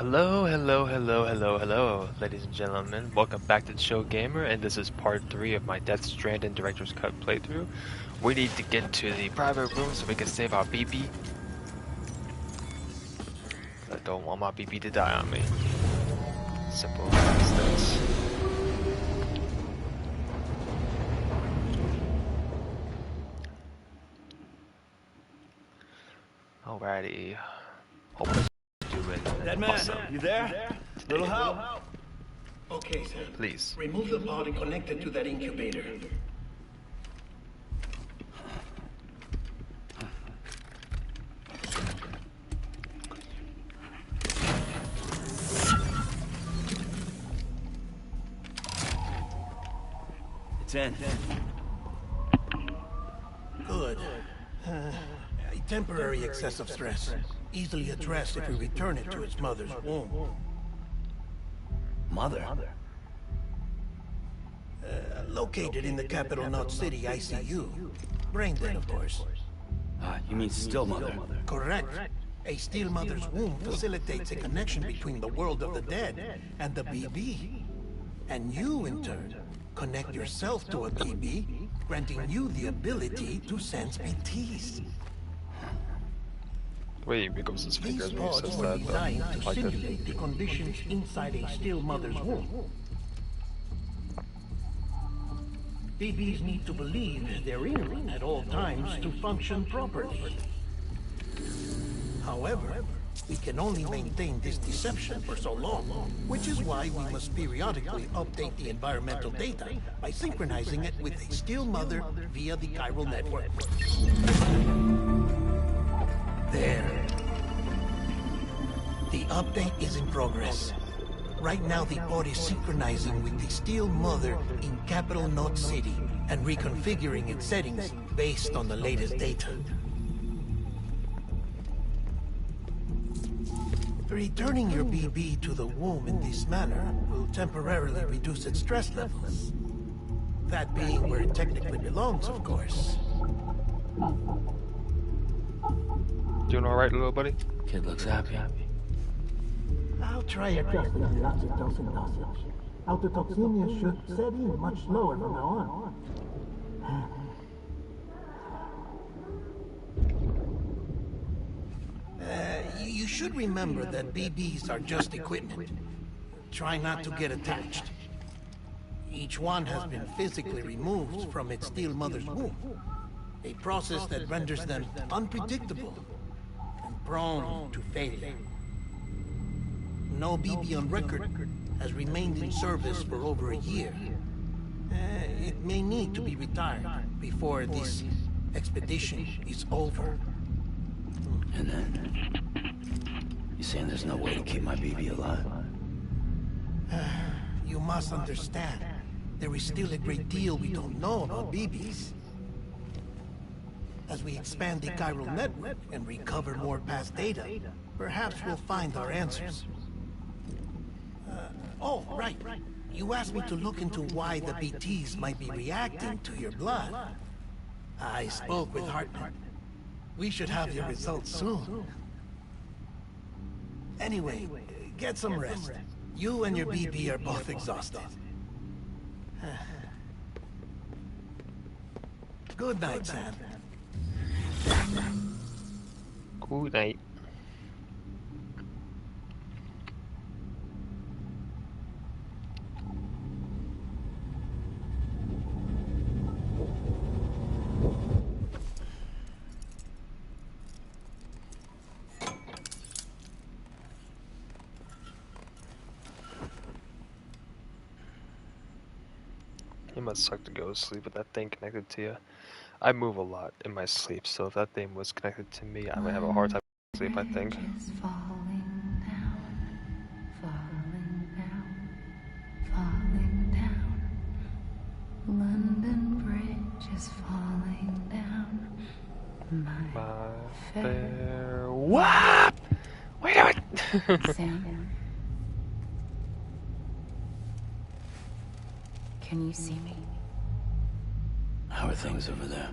Hello, ladies and gentlemen. Welcome back to the show Gamer, and this is part 3 of my Death Stranding Director's Cut playthrough. We need to get to the private room so we can save our BB. I don't want my BB to die on me. Simple as this. Alrighty. Hope it's doing awesome. You there? Little help? Okay, sir. Please. Remove the pod and connect it to that incubator. It's in. Good. A temporary excessive stress. Easily addressed if we return it to its mother's womb. Mother? Located in the capital Knot City ICU. Brain dead, of course. You mean still mother? Correct. A still mother's womb facilitates a connection between the world of the dead and the BB. And you, in turn, connect yourself to a BB, granting you the ability to sense BTs. Wait, he goes his fingers These when he pods says were that, designed to like that. simulate the conditions inside a still mother's womb. BBs need to believe they're in at all times to function properly. However, we can only maintain this deception for so long, which is why we must periodically update the environmental data by synchronizing it with a still mother via the chiral network. There. The update is in progress. Right now the pod is synchronizing with the still mother in capital Knot City and reconfiguring its settings based on the latest data. Returning your BB to the womb in this manner will temporarily reduce its stress levels. That being where it technically belongs, of course. Doing alright, little buddy? Kid looks happy. I'll try adjusting the oxytocin dosage. Autotoxemia should set in much slower from now on. You should remember that BBs are just equipment. Try not to get attached. Each one has been physically removed from its still mother's womb. A process that renders them unpredictable and prone to failure. No BB on record has remained in service for over a year. It may need to be retired before this expedition is over. And then? You saying there's no way to keep my BB alive? You must understand, there is still a great deal we don't know about BBs. As we expand the chiral network and recover more past data, perhaps we'll find our answers. Oh, right. You asked me to look into why the BTs might be reacting to your blood. I spoke with Hartman. We should have your results soon. Anyway, get some rest. You and your BB are both exhausted. Good night, Sam. Good night. It must suck to go to sleep with that thing connected to you. I move a lot in my sleep, so if that thing was connected to me, I would have a hard time sleep, I think. Falling down, falling down. London Bridge is falling down. My fair... What? Wait a minute! Sam, can you see me? How are things over there?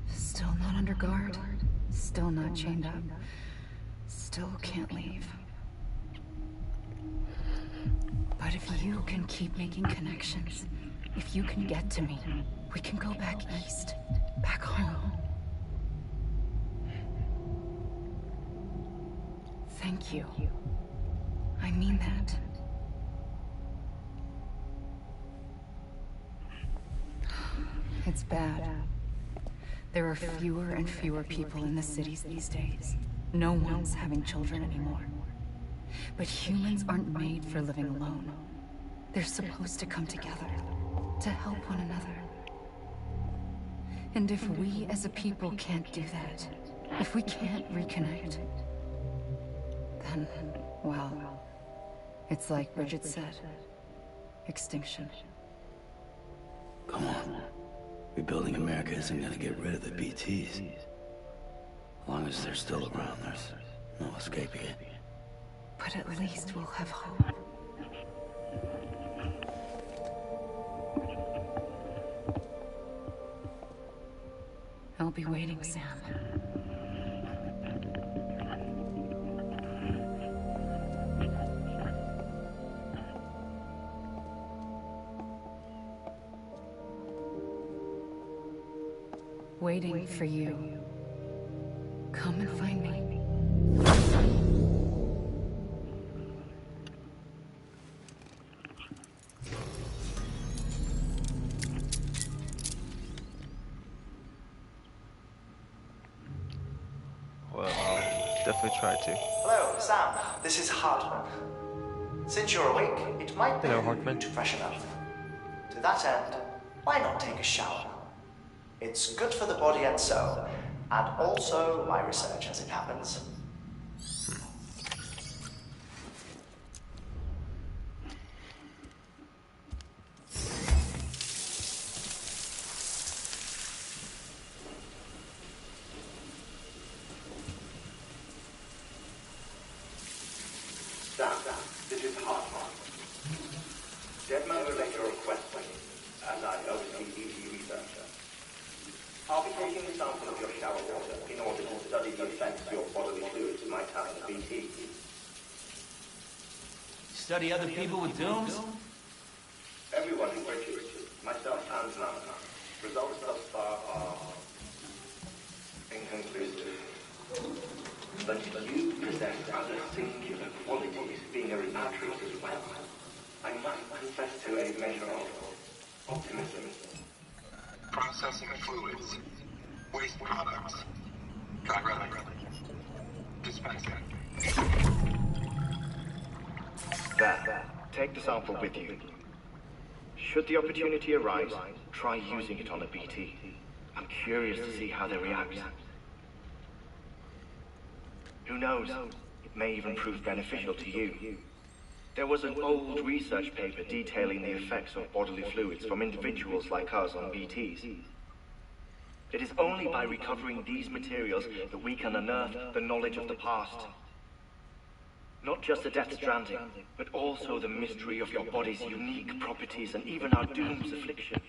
Still not under guard. Still not chained up. Still can't leave. But if you can keep making connections, if you can get to me, we can go back east, back home. Thank you. I mean that. It's bad. There are fewer and fewer people in the cities these days. No one's having children anymore. But humans aren't made for living alone. They're supposed to come together, to help one another. And if we as a people can't do that, if we can't reconnect, then, well, it's like Bridget said, extinction. Come on. Rebuilding America isn't gonna get rid of the BTs. As long as they're still around, there's no escaping it. But at least we'll have hope. I'll be waiting, Sam. Waiting for you. Come and find me. Well, I'll definitely try to. Hello, Sam. This is Hartman. Since you're awake, it might be Hello, Hartman. to freshen up. To that end, why not take a shower? It's good for the body and soul, and also my research as it happens. Sam, this is Hartman. Deadman will make your request, as I oversee BT researcher. I'll be taking a sample of your shower water in order to study the effects your bodily fluids might have on the BT. Study other people with dooms? Everyone is Richard, myself and Sam. Results thus far are inconclusive. But you possess other singular qualities, being a repatriate as well. I must confess to a measure of optimism. Processing fluids. Waste products. Dry relic. Dispensing. There. Take the sample with you. Should the opportunity arise, try using it on a BT. I'm curious to see how they react. Who knows? It may even prove beneficial to you. There was an old research paper detailing the effects of bodily fluids from individuals like us on BTs. It is only by recovering these materials that we can unearth the knowledge of the past. Not just the Death Stranding, but also the mystery of your body's unique properties and even our doom's affliction.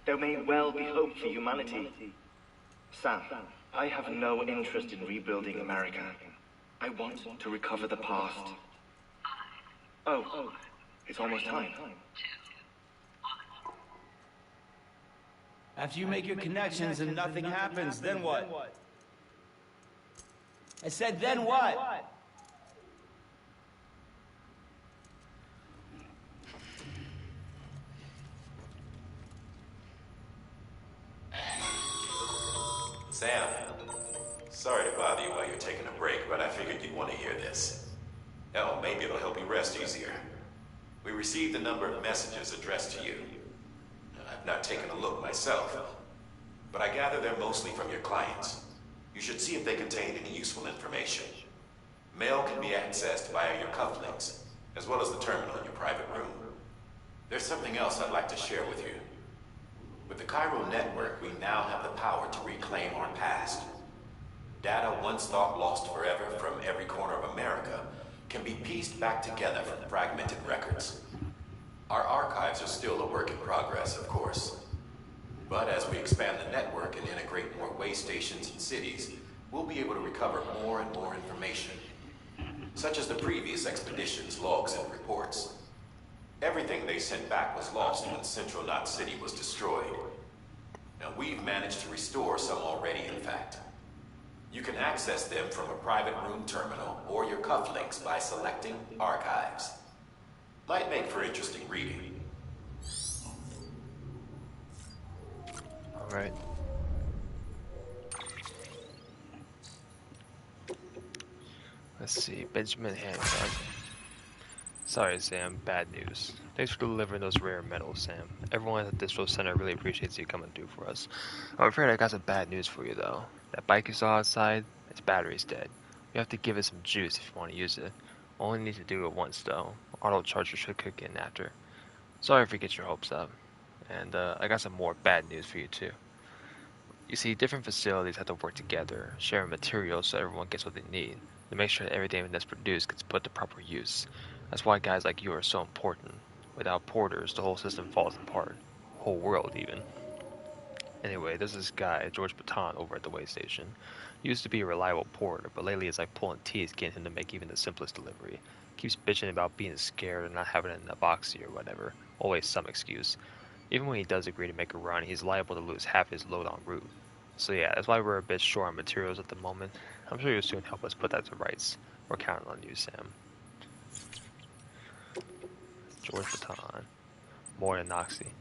There may well be hope for humanity. Sam, I have no interest in rebuilding America. I want to recover the past. Oh, it's almost time. After you make your connections and nothing happens, then what? I said, then what? Sam, sorry to bother you while you're taking a break, but I figured you'd want to hear this. Hell, maybe it'll help you rest easier. We received a number of messages addressed to you. I've not taken a look myself, but I gather they're mostly from your clients. You should see if they contain any useful information. Mail can be accessed via your cufflinks, as well as the terminal in your private room. There's something else I'd like to share with you. With the Cairo network, we now have the power to reclaim our past. Data once thought lost forever from every corner of America can be pieced back together from fragmented records. Our archives are still a work in progress, of course. But as we expand the network and integrate more way stations and cities, we'll be able to recover more and more information, such as the previous expedition's logs and reports. Everything they sent back was lost when Central Knot City was destroyed. Now, we've managed to restore some already, in fact. You can access them from a private room terminal or your cufflinks by selecting Archives. Might make for interesting reading. Alright. Let's see, Benjamin Hancock. Sorry, Sam, bad news. Thanks for delivering those rare metals, Sam. Everyone at the Distro Center really appreciates you coming through for us. I'm afraid I got some bad news for you, though. That bike you saw outside, its battery's dead. You have to give it some juice if you want to use it. Only need to do it once, though. Auto charger should kick in after. Sorry if we get your hopes up. And I got some more bad news for you, too. You see, different facilities have to work together, sharing materials so everyone gets what they need, to make sure that everything that's produced gets put to proper use. That's why guys like you are so important. Without porters, the whole system falls apart. Whole world, even. Anyway, there's this guy, George Baton, over at the way station. He used to be a reliable porter, but lately it's like pulling teeth getting him to make even the simplest delivery. Keeps bitching about being scared and not having enough oxy or whatever. Always some excuse. Even when he does agree to make a run, he's liable to lose half his load en route. So yeah, that's why we're a bit short on materials at the moment. I'm sure you'll soon help us put that to rights. We're counting on you, Sam. George Baton. More than Noxie.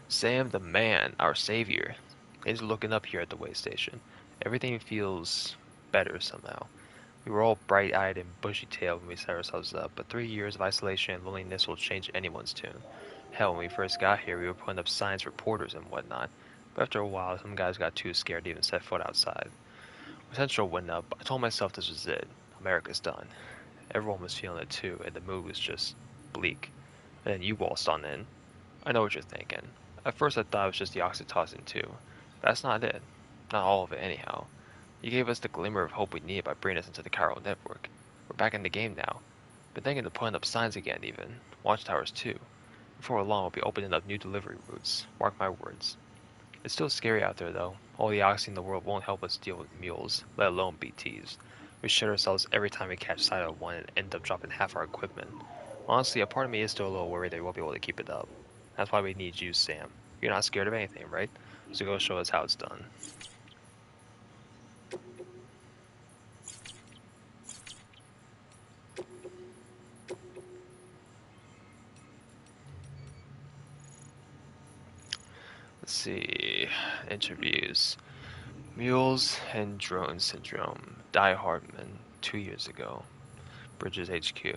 Sam the man, our savior. He's looking up here at the way station. Everything feels better somehow. We were all bright-eyed and bushy-tailed when we set ourselves up, but 3 years of isolation and loneliness will change anyone's tune. Hell, when we first got here, we were putting up signs for porters and whatnot, but after a while, some guys got too scared to even set foot outside. When Central went up, I told myself this was it. America's done. Everyone was feeling it too, and the mood was just bleak. And then you waltzed on in. I know what you're thinking. At first I thought it was just the oxytocin too. But that's not it. Not all of it anyhow. You gave us the glimmer of hope we needed by bringing us into the Chiral network. We're back in the game now. Been thinking of putting up signs again even. Watchtowers too. Before long we'll be opening up new delivery routes. Mark my words. It's still scary out there though. All the oxy in the world won't help us deal with mules, let alone BTs. We shit ourselves every time we catch sight of one and end up dropping half our equipment. Honestly, a part of me is still a little worried that we won't be able to keep it up. That's why we need you, Sam. You're not scared of anything, right? So go show us how it's done. Let's see. Interviews. Mules and Drone Syndrome. Die Hardman. 2 years ago. Bridges HQ.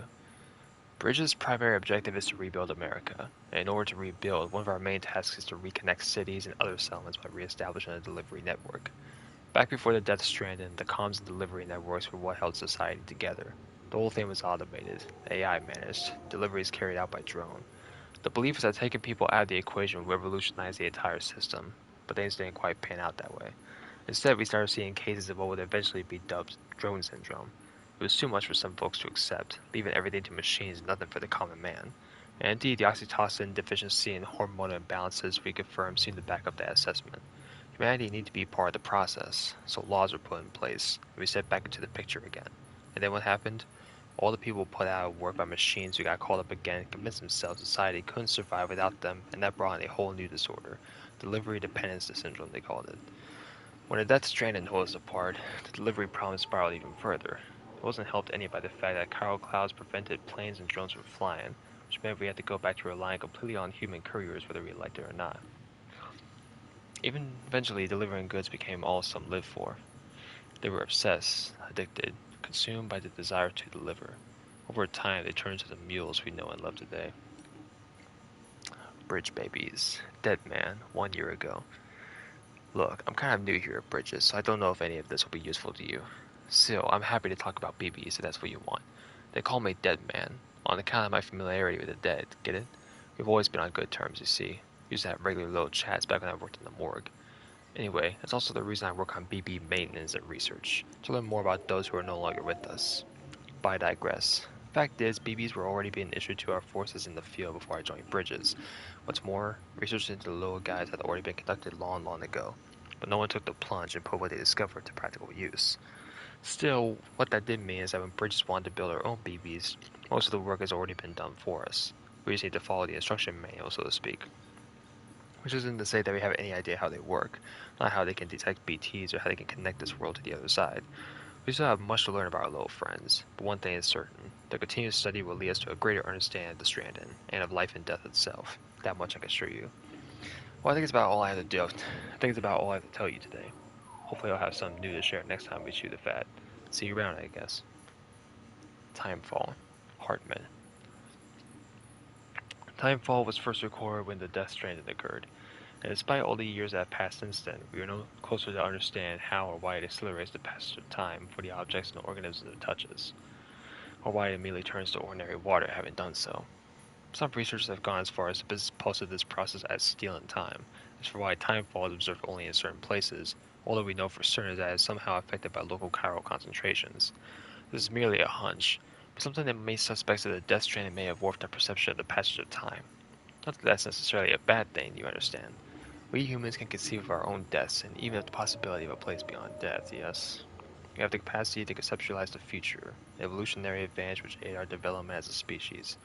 Bridges' primary objective is to rebuild America. And in order to rebuild, one of our main tasks is to reconnect cities and other settlements by reestablishing a delivery network. Back before the Death Stranding, the comms and delivery networks were what held society together. The whole thing was automated, AI managed, deliveries carried out by drone. The belief was that taking people out of the equation would revolutionize the entire system, but things didn't quite pan out that way. Instead, we started seeing cases of what would eventually be dubbed drone syndrome. It was too much for some folks to accept, leaving everything to machines and nothing for the common man. And indeed, the oxytocin deficiency and hormonal imbalances we confirmed seemed to back up that assessment. Humanity needed to be part of the process, so laws were put in place, and we stepped back into the picture again. And then what happened? All the people put out of work by machines who got called up again and convinced themselves society couldn't survive without them, and that brought in a whole new disorder. Delivery dependence syndrome, they called it. When the Death Stranding tore us apart, the delivery problem spiraled even further. It wasn't helped any by the fact that chiral clouds prevented planes and drones from flying, which meant we had to go back to relying completely on human couriers whether we liked it or not. Even eventually, delivering goods became all some lived for. They were obsessed, addicted, consumed by the desire to deliver. Over time, they turned into the mules we know and love today. Bridge babies. Dead man, 1 year ago. Look, I'm kind of new here at Bridges, so I don't know if any of this will be useful to you. Still, I'm happy to talk about BBs if that's what you want. They call me Dead Man, on account of my familiarity with the dead, get it? We've always been on good terms, you see. Used to have regular little chats back when I worked in the morgue. Anyway, that's also the reason I work on BB maintenance and research, to learn more about those who are no longer with us. But I digress. Fact is, BBs were already being issued to our forces in the field before I joined Bridges. What's more, research into the little guys had already been conducted long ago, but no one took the plunge and put what they discovered to practical use. Still, what that did mean is that when Bridges wanted to build our own BBs, most of the work has already been done for us. We just need to follow the instruction manual, so to speak. Which isn't to say that we have any idea how they work, not how they can detect BTs or how they can connect this world to the other side. We still have much to learn about our little friends, but one thing is certain. The continuous study will lead us to a greater understanding of the Stranding, and of life and death itself. That much I can assure you. Well, I think it's about all I have to do. I think it's about all I have to tell you today. Hopefully I'll have something new to share next time we chew the fat. See you around, I guess. Timefall. Hartman. Timefall was first recorded when the Death Stranding occurred, and despite all the years that have passed since then, we are no closer to understand how or why it accelerates the passage of time for the objects and organisms it touches, or why it immediately turns to ordinary water having done so. Some researchers have gone as far as to posted this process as stealing time, as for why timefall is observed only in certain places, although we know for certain that it is somehow affected by local chiral concentrations. This is merely a hunch, but something that may suspect that the Death Stranding may have warped our perception of the passage of time. Not that that's necessarily a bad thing, you understand. We humans can conceive of our own deaths, and even of the possibility of a place beyond death, yes? We have the capacity to conceptualize the future, an evolutionary advantage which aid our development as a species.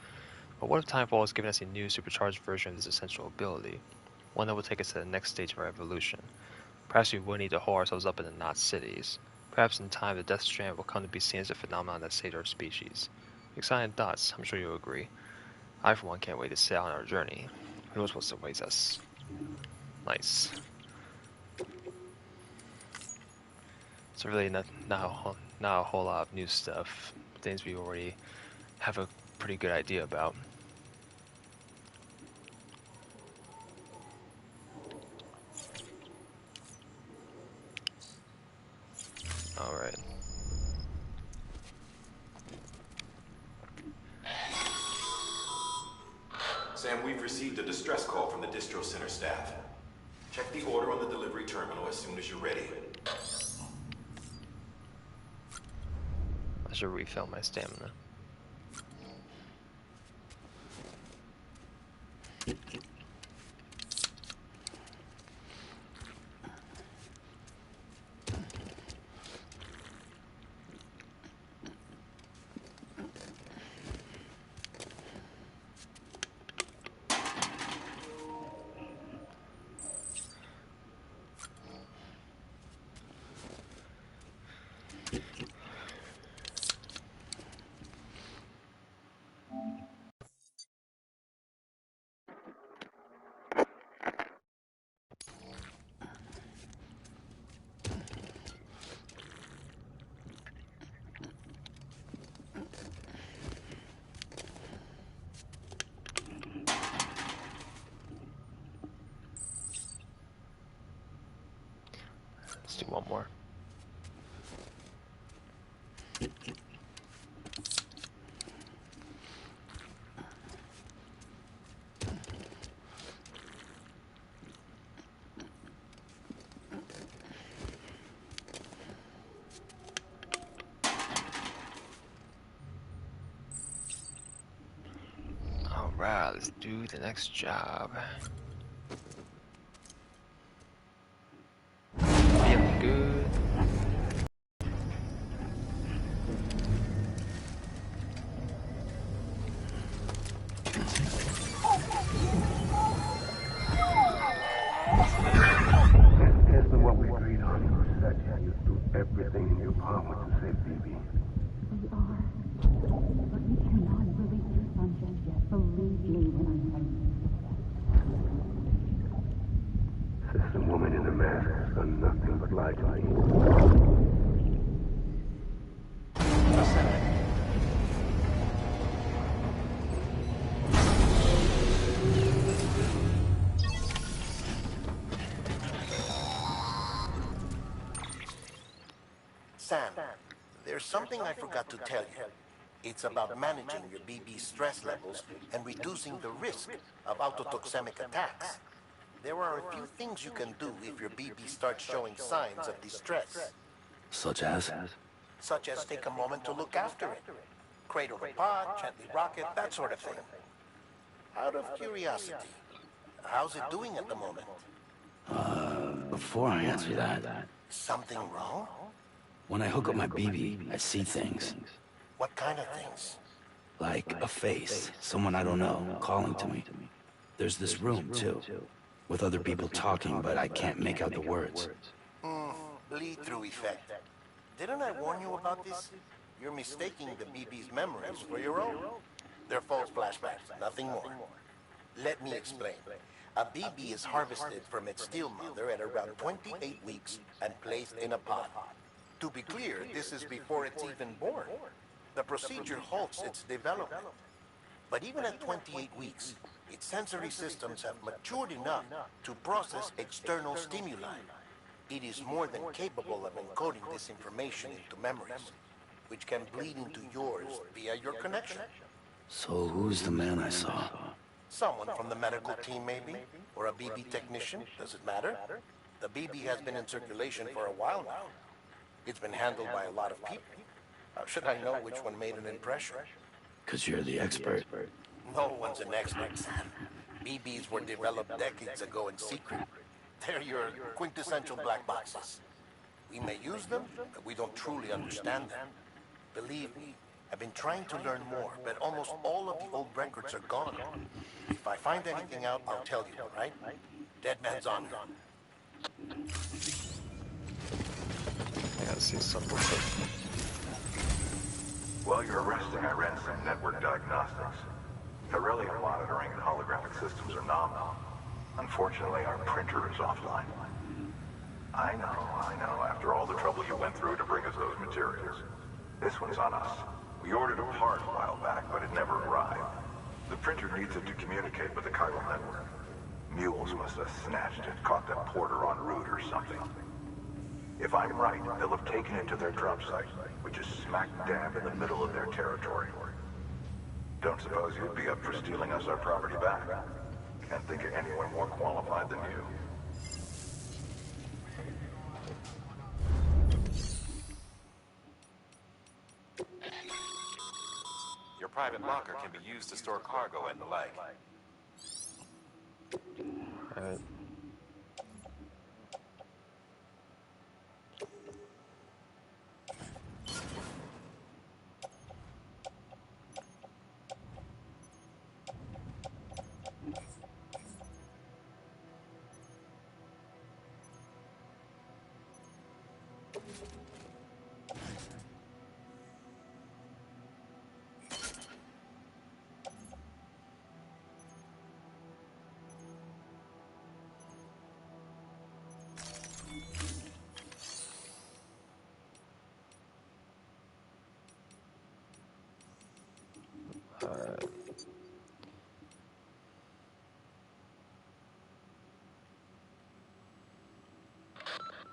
But what if Timefall has given us a new, supercharged version of this essential ability? One that will take us to the next stage of our evolution. Perhaps we will need to haul ourselves up into not cities. Perhaps in time the Death Strand will come to be seen as a phenomenon that saved our species. Exciting thoughts, I'm sure you'll agree. I for one can't wait to set out on our journey. Who knows what awaits us. Nice. So really not a whole lot of new stuff. Things we already have a pretty good idea about. Alright. Sam, we've received a distress call from the distro center staff. Check the order on the delivery terminal as soon as you're ready. I should refill my stamina. Let's do one more. Alright, let's do the next job. Feeling good. Isn't what we agreed on. You said you do everything in your power to save Phoebe. We are. But we cannot release your son just yet. Believe me when I tell you. Sister woman in the mask has done nothing but lie to me. Sam, there's something I forgot to tell you. It's about managing your BB stress levels and reducing the risk of autotoxemic attacks. There are a few things you can do if your BB starts showing signs of distress. Such as? Such as take a moment to look after it. Cradle the pot, gently rock it, that sort of thing. Out of curiosity, how's it doing at the moment? Before I answer that... Something wrong? When I hook up my BB, I see things. What kind of things? Like a face, someone I don't know, calling to me. There's this room, too, with other people talking, but I can't make out the words. Bleed-through effect. Didn't I warn you about this? You're mistaking the BB's memories for your own. They're false flashbacks, nothing more. Let me explain. A BB is harvested from its steel mother at around 28 weeks and placed in a pod. To be clear, this is before it's even born. The procedure halts its development. But even at 28 weeks, its sensory systems have matured enough to process external stimuli. It is more than capable of encoding this information into memories, which can bleed into yours via your connection. So who's the man I saw? Someone from the medical team, maybe? Or a BB technician? Does it matter? The BB has been in circulation for a while now. It's been handled by a lot of people. How should I know which one made an impression? 'Cause you're the expert. No one's an expert, Sam. BBs were developed decades ago in secret. They're your quintessential black boxes. We may use them, but we don't truly understand them. Believe me, I've been trying to learn more, but almost all of the old records are gone. If I find anything out, I'll tell you, all right? Dead man's honor. I gotta see something real quick. While you're resting, I ran some network diagnostics. Beryllium monitoring and holographic systems are nominal. Unfortunately, our printer is offline. I know, after all the trouble you went through to bring us those materials. This one's on us. We ordered a part a while back, but it never arrived. The printer needs it to communicate with the chiral network. Mules must have snatched it, caught that porter en route or something. If I'm right, they'll have taken it to their drop site, which is smack dab in the middle of their territory. Don't suppose you'd be up for stealing us our property back? Can't think of anyone more qualified than you. Your private locker can be used to store cargo and the like. Alright.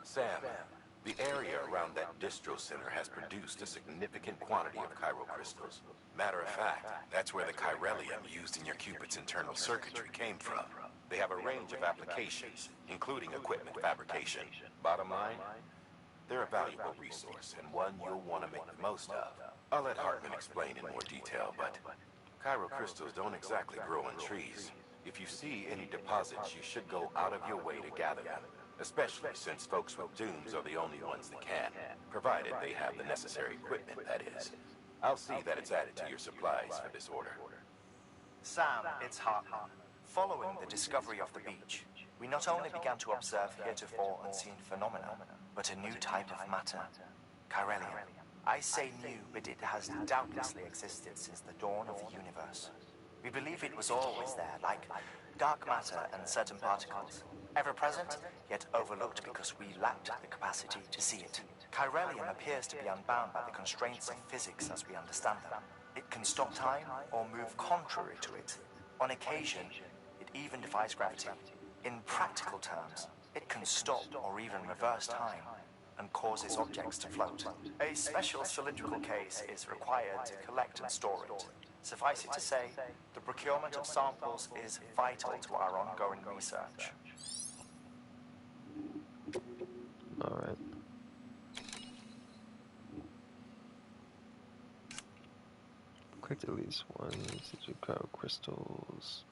Sam, the area around that distro center has produced a significant quantity of chiral crystals. Matter of fact, that's where the chiralium used in your Cupid's internal circuitry came from. They have a range of applications, including equipment fabrication. Bottom line, they're a valuable resource and one you'll want to make the most of. I'll let Hartman explain in more detail, but chiral crystals don't exactly grow on trees. If you see any deposits, you should go out of your way to gather them. Especially since folks with dooms are the only ones that can, provided they have the necessary equipment, that is. I'll see that it's added to your supplies for this order. Sam, it's Hartman. Following the discovery of the beach, we not only began to observe heretofore unseen phenomena, but a new type of matter, chiralium. I say new, but it has doubtlessly existed since the dawn of the universe. We believe it was always there, like dark matter and certain particles. Ever present, yet overlooked because we lacked the capacity to see it. Chiralium appears to be unbound by the constraints of physics as we understand them. It can stop time or move contrary to it. On occasion, it even defies gravity. In practical terms, it can stop or even reverse time and causes objects to float. A special cylindrical case is required to collect and store it. Suffice it to say, the procurement of samples is vital to our ongoing research. Alright. Collect at least one sigil chiral crystals.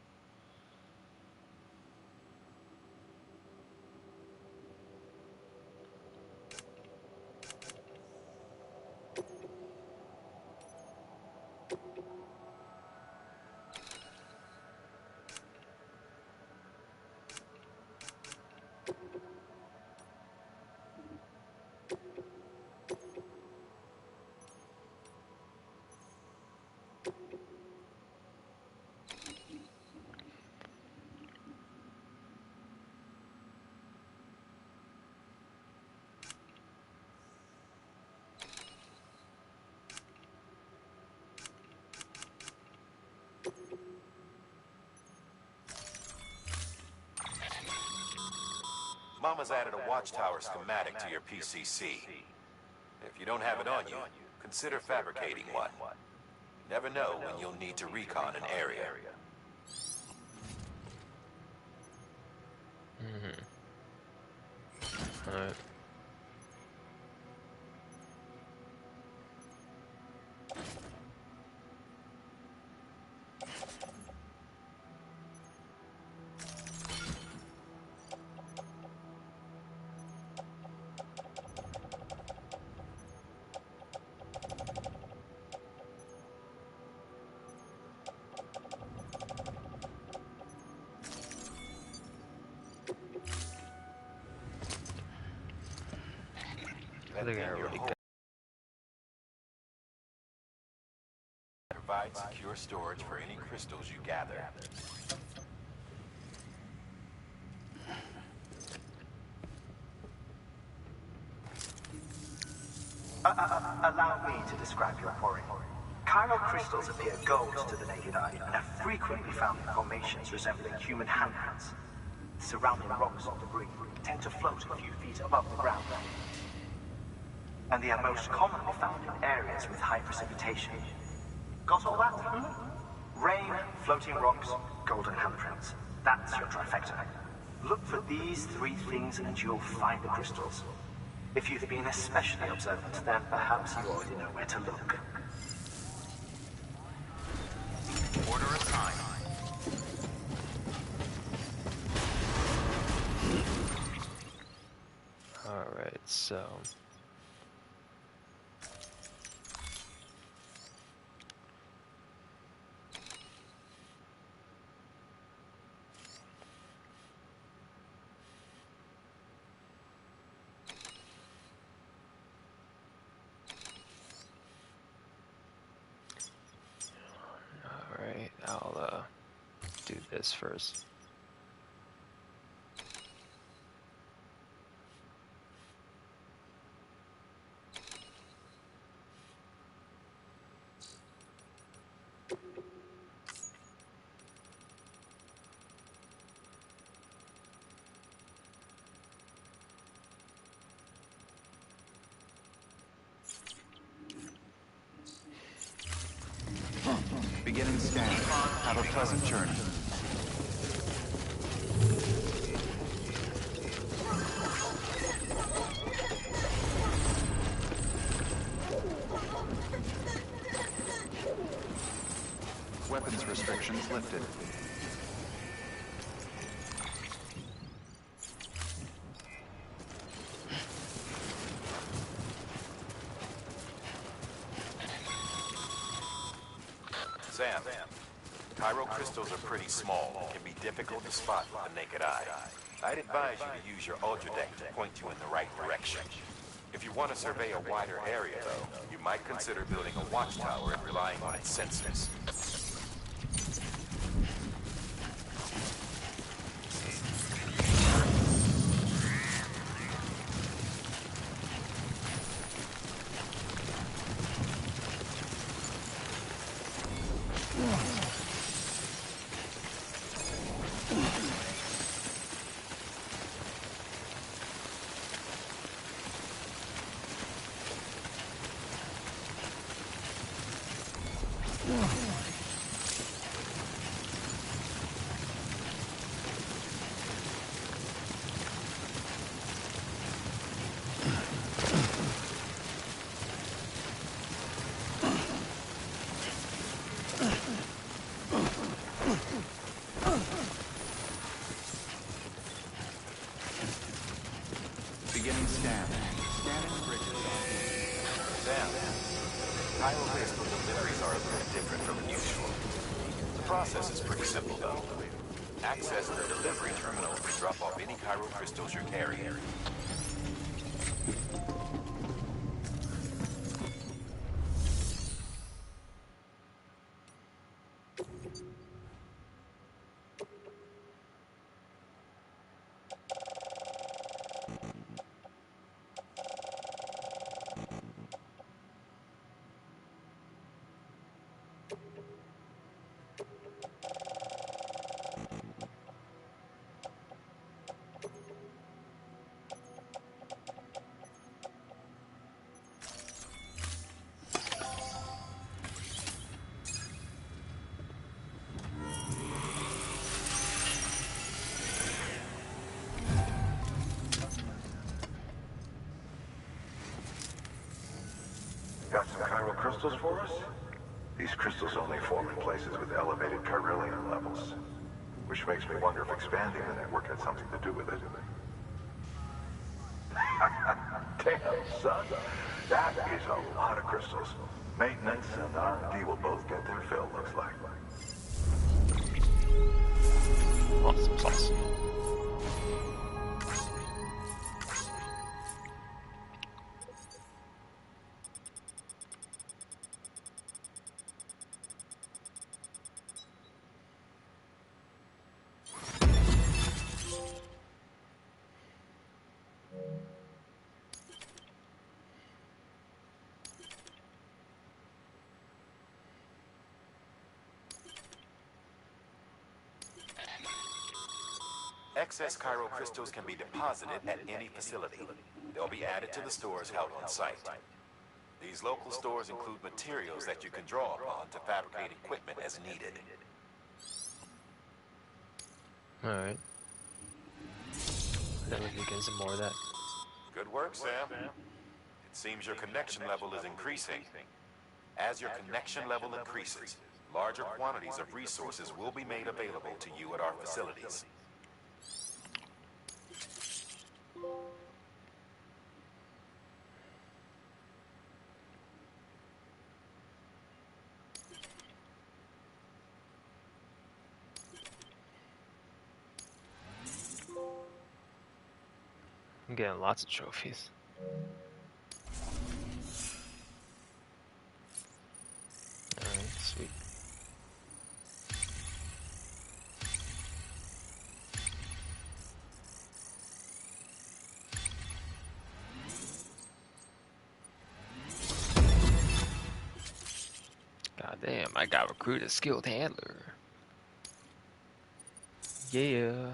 Mama's added a watchtower schematic to your PCC. If you don't have it on you, consider fabricating one. Never know when you'll need to recon an area. Alright. I think I already got. Provide secure storage for any crystals you gather. Allow me to describe your quarry. Chiral crystals appear gold to the naked eye and are frequently found in formations resembling human handprints. Surrounding rocks or debris tend to float a few feet above the ground. And they are most commonly found in areas with high precipitation. Got all that? Rain, floating rocks, golden handprints. That's your trifecta. Look for these three things and you'll find the crystals. If you've been especially observant, then perhaps you already know where to look. Order assigned. Alright, so. Alright, I'll do this first. Beginning scan. Have a pleasant journey. Weapons restrictions lifted. Sam, chiral crystals are pretty small and can be difficult to spot with the naked eye. I'd advise you to use your ultradeck to point you in the right direction. If you want to survey a wider area, though, you might consider building a watchtower and relying on its sensors. Beginning scan. Scanning bridges. Sam, chiral crystal deliveries are a bit different from usual. The process is pretty simple, though. Access the delivery terminal to drop off any chiral crystals you're carrying. Got some chiral crystals for us? These crystals only form in places with elevated chiralium levels, which makes me wonder if expanding the network had something to do with it. Damn, son. That is a lot of crystals. Maintenance and R&D will both get their fill, looks like. Awesome. Excess chiral crystals can be deposited at any facility. They'll be added to the stores held on site. These local stores include materials that you can draw upon to fabricate equipment as needed. Alright. Then we can get some more of that. Good work, Sam. It seems your connection level is increasing. As your connection level increases, larger quantities of resources will be made available to you at our facilities. I'm getting lots of trophies. Alright, sweet. God damn, I got recruited skilled handler. Yeah.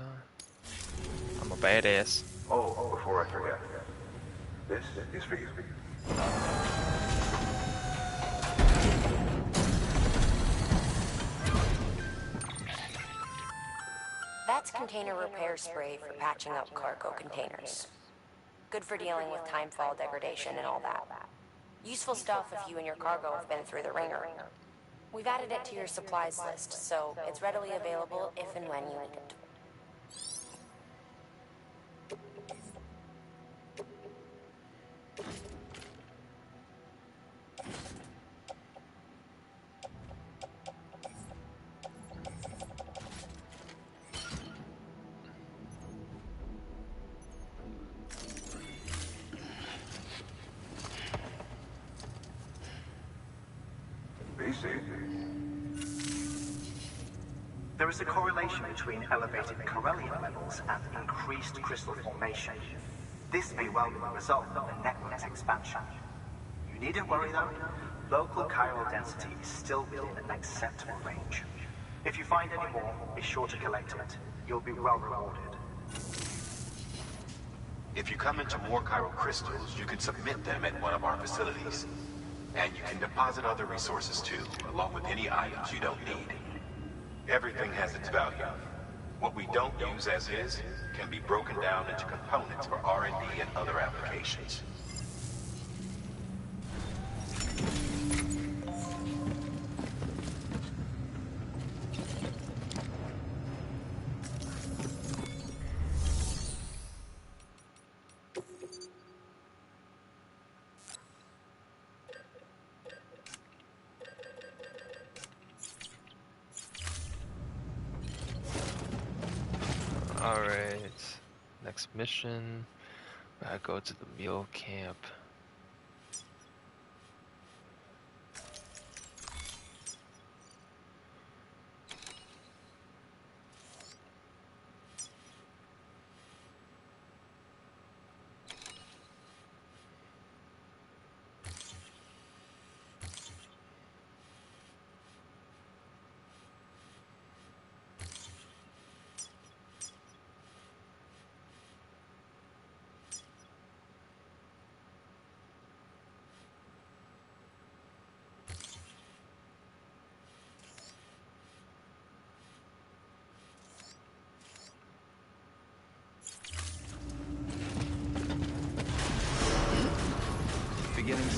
I'm a badass. Oh, before I forget, this is for you. That's container repair spray for patching up cargo containers. Good for dealing with timefall degradation and all that. Useful stuff if you and your cargo have been through the ringer. We've added it to your supplies list, so it's readily available if and when you need it. There is a correlation between elevated chiralium levels and increased crystal formation. This may well be the result of the network's expansion. You needn't worry though. Local chiral density is still within an acceptable range. If you find any more, be sure to collect it. You'll be well rewarded. If you come into more chiral crystals, you can submit them at one of our facilities. And you can deposit other resources too, along with any items you don't need. Everything has its value. What we don't use as is can be broken down into components for R&D and other applications. Alright. Next mission. I go to the mule camp.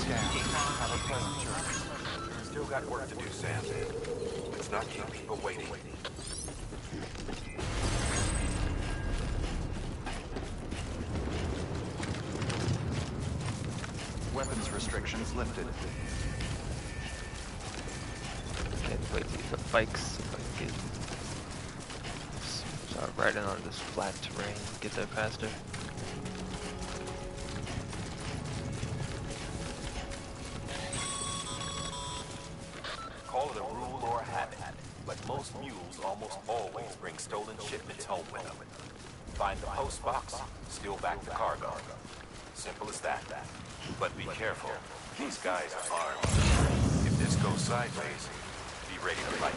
scan. Have a pleasant journey. Still got work to do, Sam. Let's not keep people waiting. Weapons restrictions lifted. Can't wait to use the bikes if I can start riding on this flat terrain, get there faster. Call it a rule or a habit, but most mules almost always bring stolen shipments home with them. Find the post box, steal back the cargo. Simple as that. But be careful. These guys are armed. If this goes sideways, be ready to fight.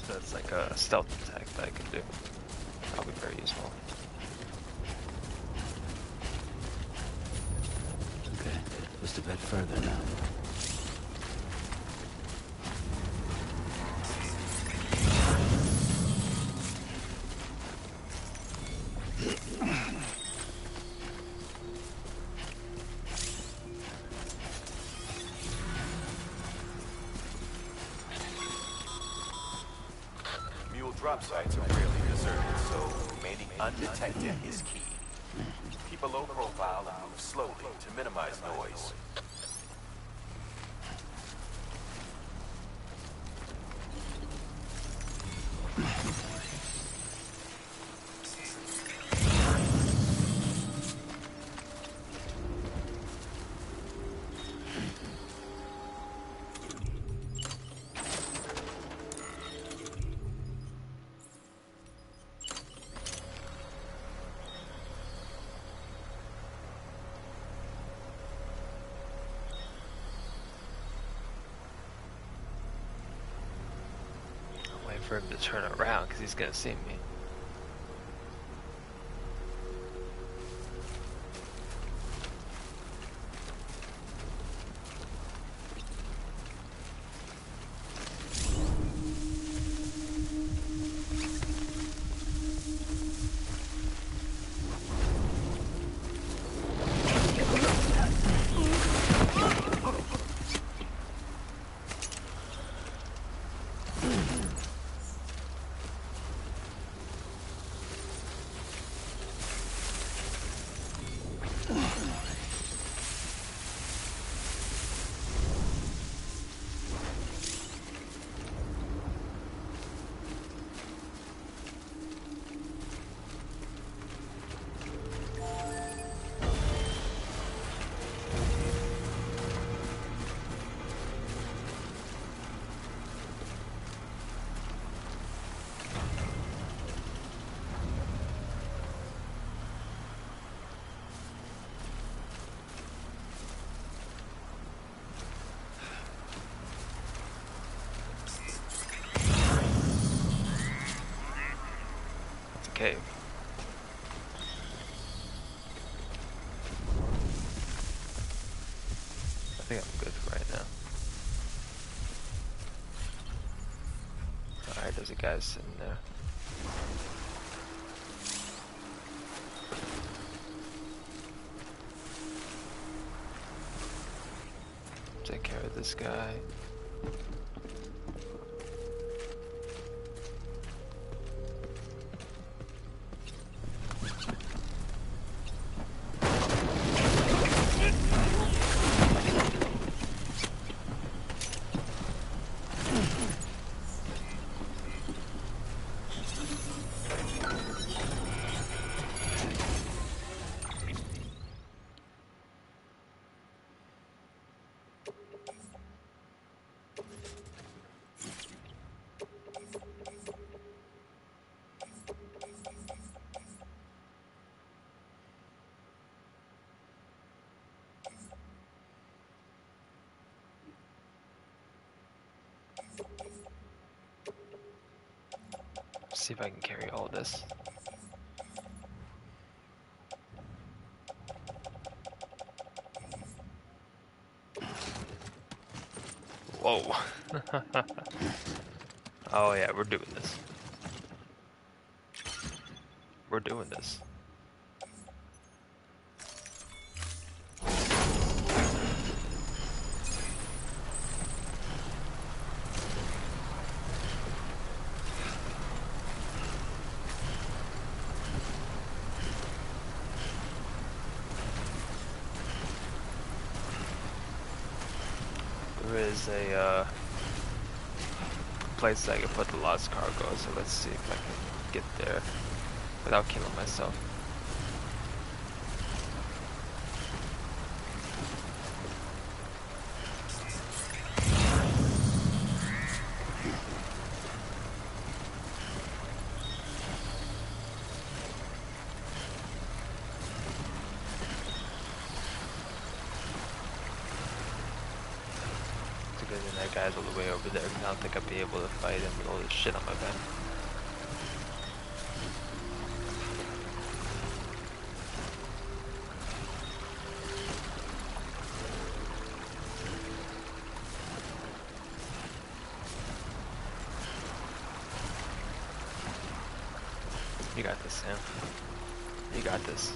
That's like a stealth attack that I can do. Probably very useful. Okay, just a bit further now. Drop sites are rarely deserted, so remaining undetected is key. Keep a low profile and move slowly to minimize noise. For him to turn around because he's gonna see me. Cave. I think I'm good for right now. Alright, there's a guy sitting there. Take care of this guy. see if I can carry all this. Whoa. Oh yeah, we're doing this. We're doing this. There is a place I can put the lost cargo, so let's see if I can get there without killing myself. It's good that that guy's all the way over there, 'cause I don't think I'd be able to fight him with all this shit on my back. You got this, Sam. You got this.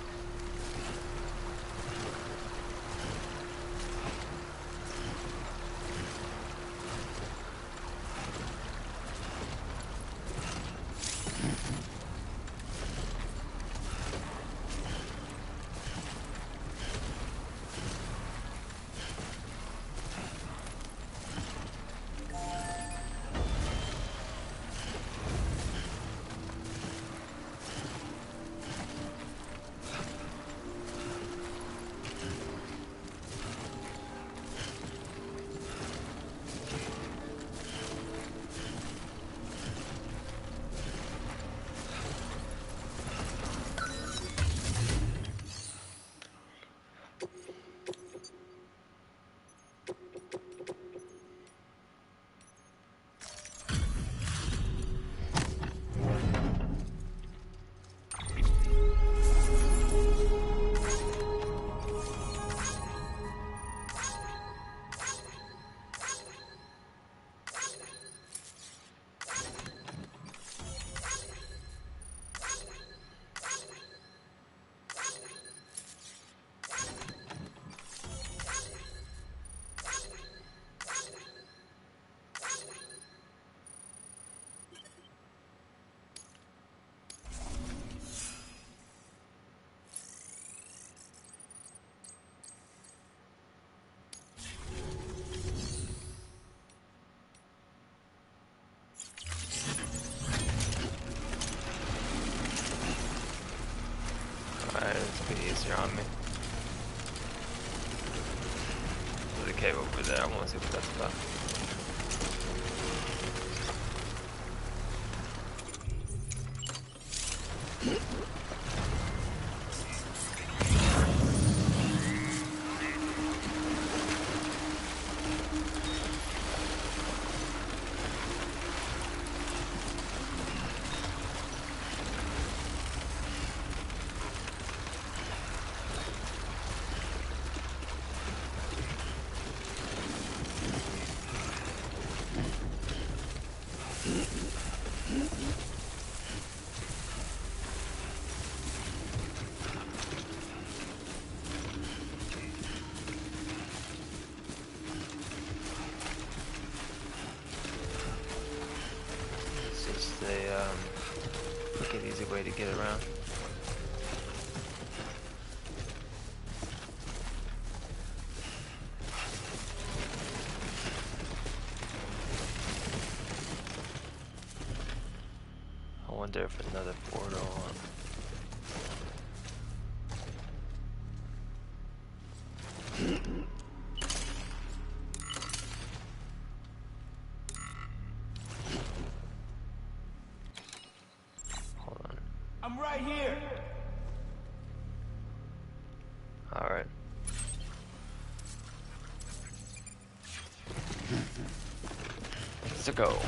Alright, it's a bit easier on me. There's a cave over there, I want to see what that's about. It's just a quick and easy way to get around. I wonder if another portal hold on. I'm right here. Alright. Let's go.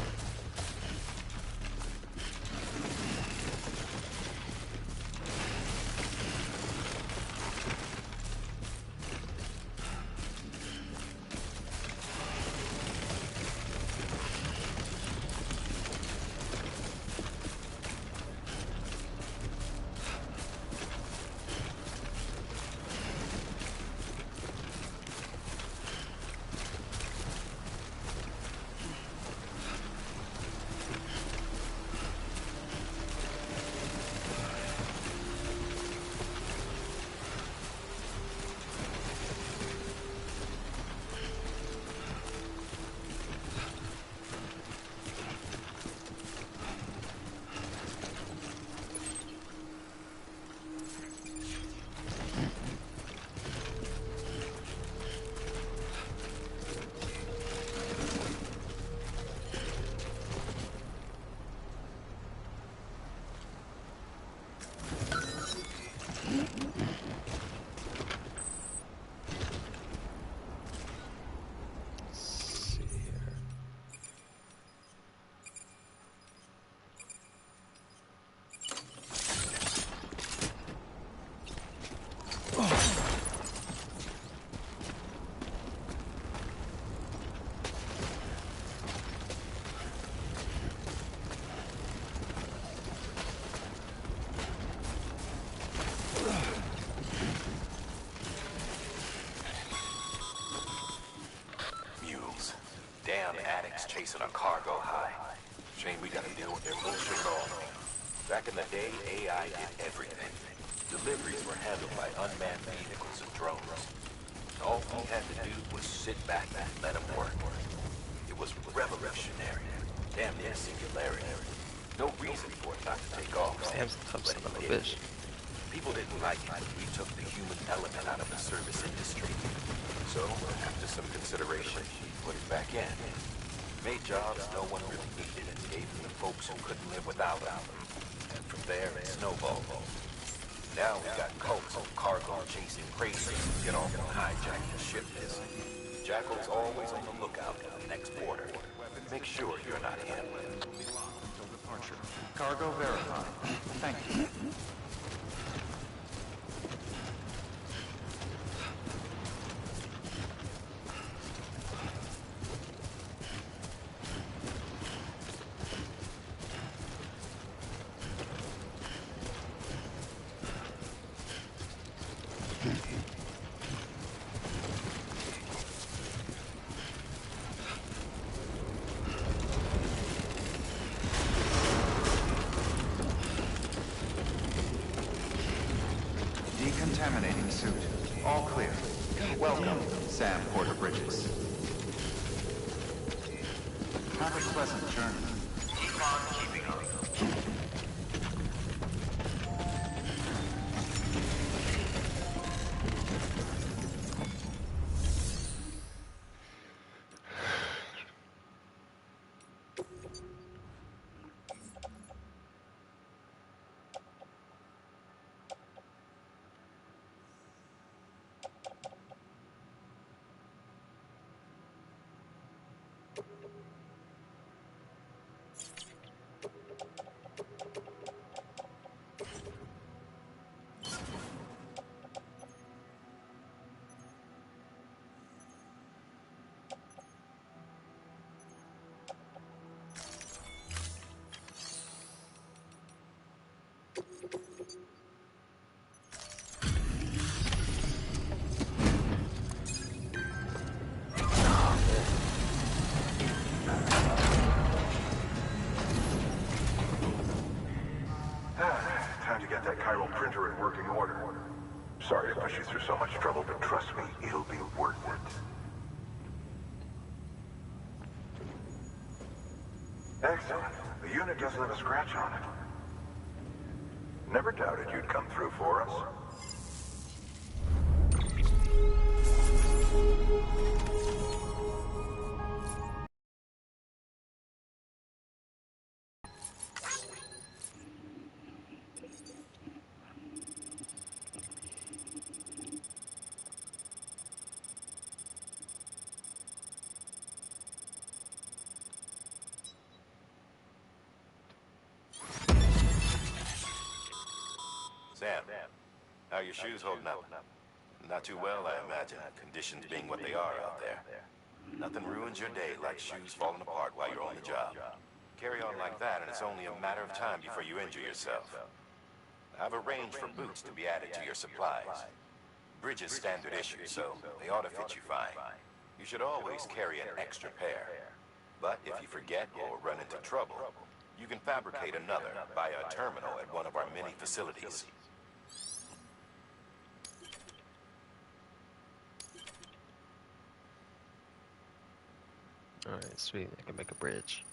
high. Shame we gotta deal with their bullshit at all. Back in the day, AI did everything. Deliveries were handled by unmanned vehicles and drones. All we had to do was sit back and let them work. It was revolutionary. Damn near singularity. No reason for it not to take off. Sam's a tough son of a bitch. People didn't like it when we took the human element out of the service industry. So, after some consideration, we put it back in. Made jobs no one really needed and gave them to folks who couldn't live without them. And from there, it snowballed. Now we got cults of cargo chasing crazies who get off on hijacking shipments. Jackal's always on the lookout at the next border. Make sure you're not him. Departure. Cargo verified. Thank you. Decontaminating suit. All clear. Welcome, Sam Porter Bridges. Have a pleasant journey. Keep on keeping up. Time to get that chiral printer in working order. Sorry to push you through so much trouble, but trust me, it'll be worth it. Excellent. The unit doesn't have a scratch on it. Never doubted you'd come through for us. Sam, how are your shoes holding up? Not too well, I imagine, conditions being what they are out there. Nothing ruins your day like shoes falling apart while you're on the job. Carry on like that, and it's only a matter of time before you injure yourself. I've arranged for boots to be added to your supplies. Bridges standard issue, so they ought to fit you fine. You should always carry an extra pair. But if you forget or run into trouble, you can fabricate another via a terminal at one of our many facilities. Alright, sweet. I can make a bridge.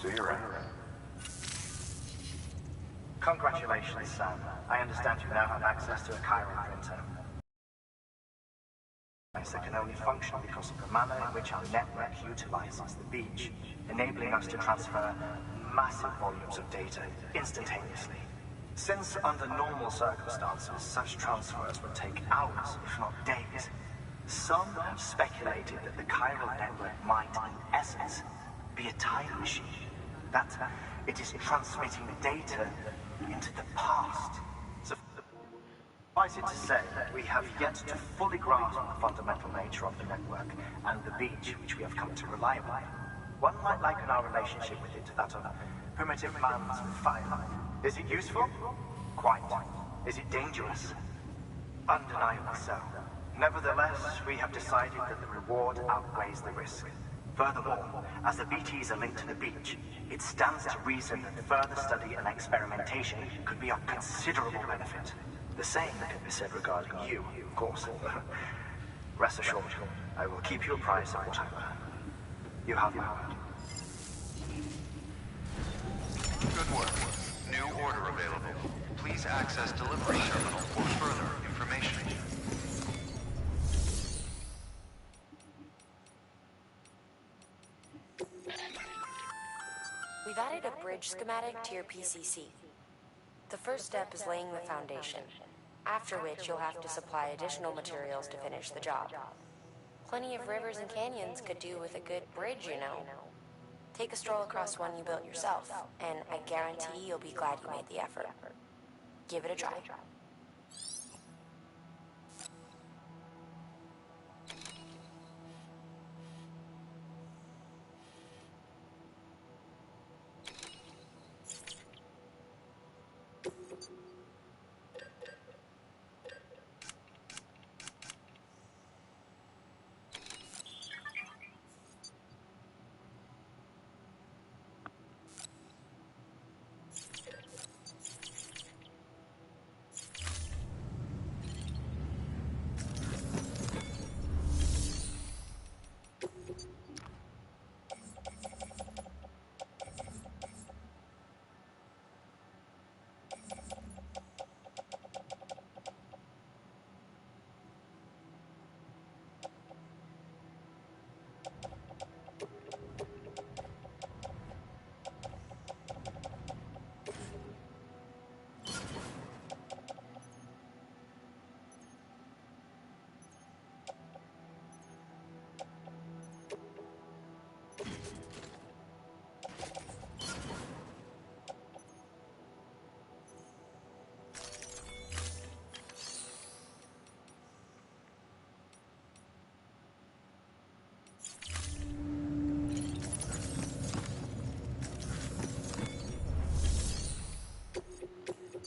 See you around. Congratulations, Sam. I understand you now have access to a chiral printer. That can only function because of the manner in which our network utilizes the beach, enabling us to transfer massive volumes of data instantaneously. Since under normal circumstances, such transfers would take hours, if not days, some have speculated that the chiral network might, in essence, be a time machine. That it is transmitting data into the past. So Suffice it to say, we have yet to fully grasp the fundamental nature of the network and the beach which we have come to rely on. One might liken our relationship with it to that of primitive man's with fire. Is it useful? Quite. Is it dangerous? Undeniably so. Nevertheless, we have decided that the reward outweighs the risk. Furthermore, as the BTs are linked to the beach, it stands to reason that further study and experimentation could be of considerable benefit. The same can be said regarding you, of course. Rest assured, I will keep you apprised of what I learn. You have my word. Good work. New order available. Please access delivery terminal for further information. We've added a bridge schematic to your PCC. The first step is laying the foundation, after which you'll have to supply additional materials to finish the job. Plenty of rivers and canyons could do with a good bridge, you know. Take a stroll across one you built yourself, and I guarantee you'll be glad you made the effort. Give it a try.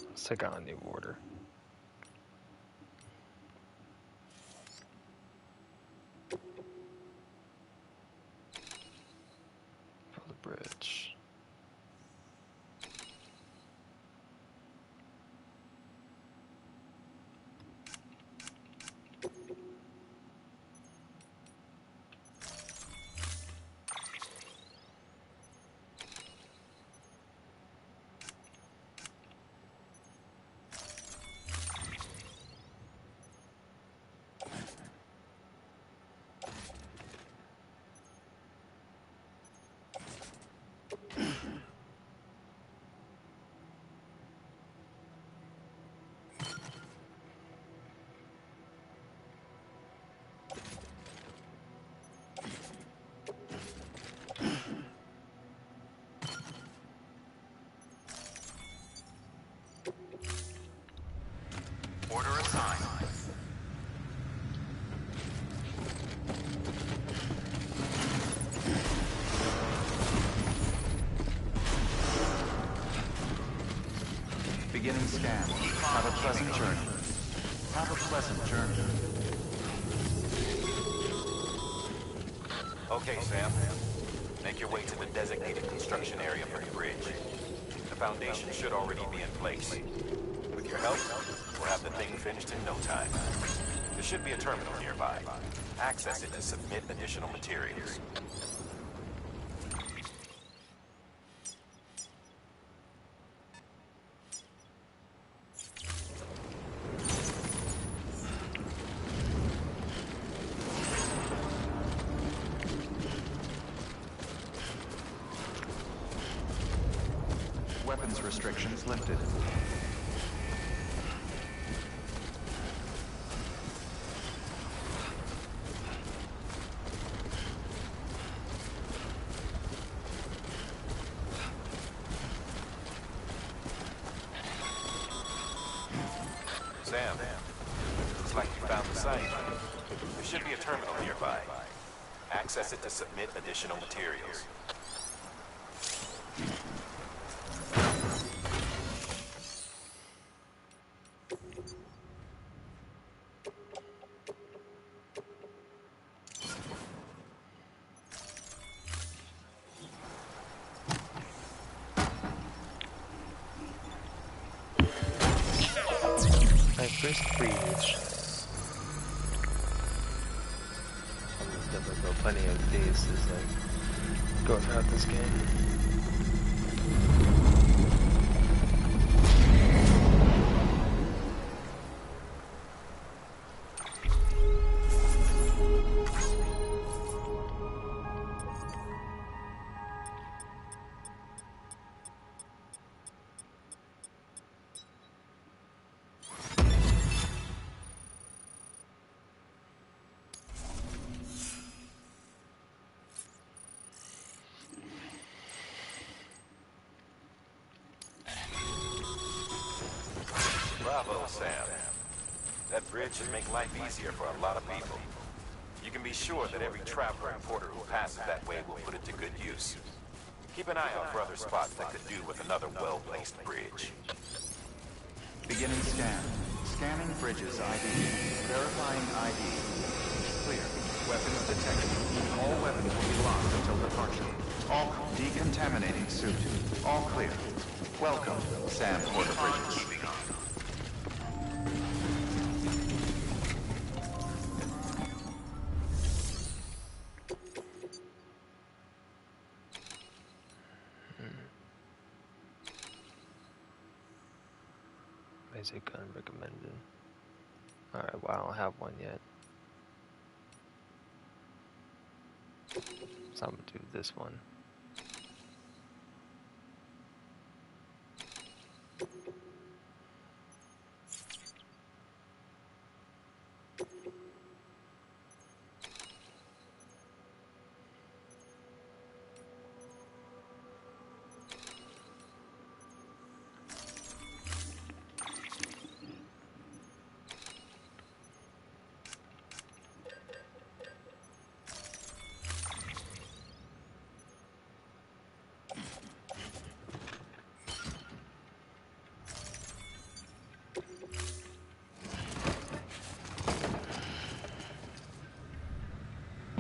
Let's take on new order. For the bridge. Order assigned. Beginning scan. Have a pleasant journey. Have a pleasant journey. Okay, Sam. Make your way to the designated construction area for the bridge. The foundation should already be in place. With your help, we'll have the thing finished in no time. There should be a terminal nearby. Access it to submit additional materials. Weapons restrictions lifted. Sam, site. There should be a terminal nearby. Access it to submit additional materials. My first breach. There's definitely plenty of these as I go throughout this game. Bravo, Sam. That bridge should make life easier for a lot of people. You can be sure that every traveler and porter who passes that way will put it to good use. Keep an eye out for other spots that could do with another well-placed bridge. Beginning scan. Scanning bridges ID. Verifying ID. Clear. Weapons detected. All weapons will be locked until departure. All decontaminating suit. All clear. Welcome, Sam Porter Bridges. Basic gun recommended. Alright, well, I don't have one yet. So I'm gonna do this one.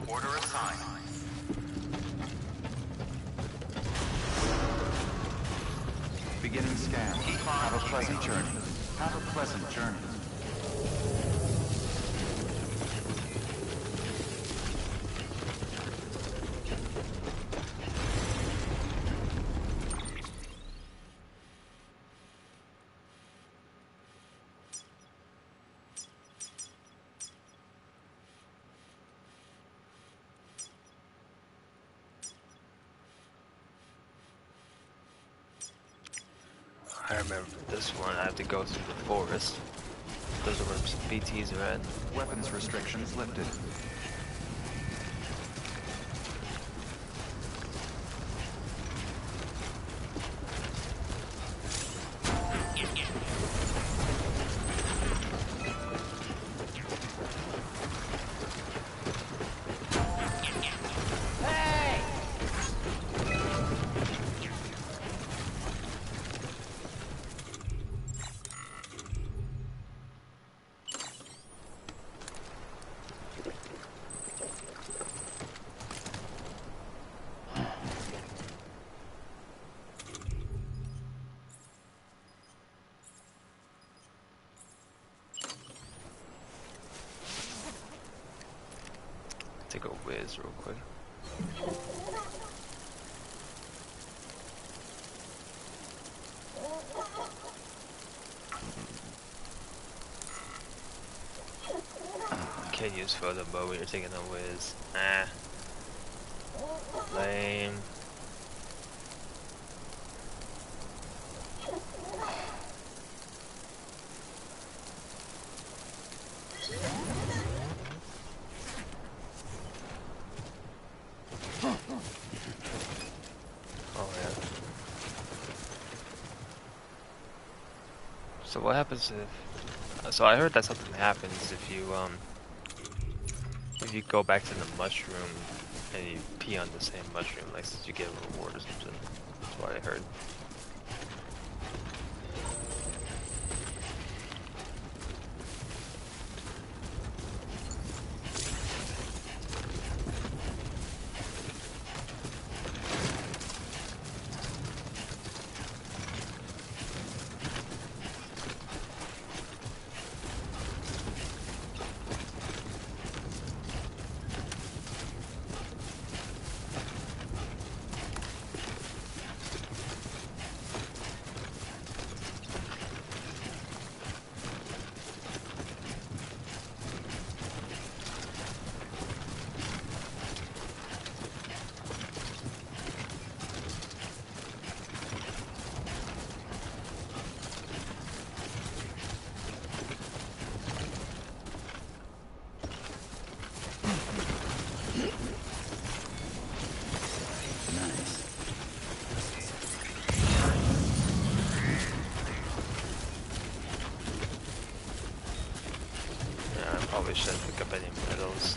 Order assigned. Beginning scan. Have a pleasant journey. Have a pleasant journey. I remember this one, I have to go through the forest. Those are where BTs are at. Weapons restrictions lifted. Take a whiz real quick. Can't use photo mode when you're taking a whiz. Ah. Lame. Oh yeah. So what happens if... So I heard that something happens if you if you go back to the mushroom and you pee on the same mushroom, like you get a reward or something. That's what I heard. Probably shouldn't pick up any metals.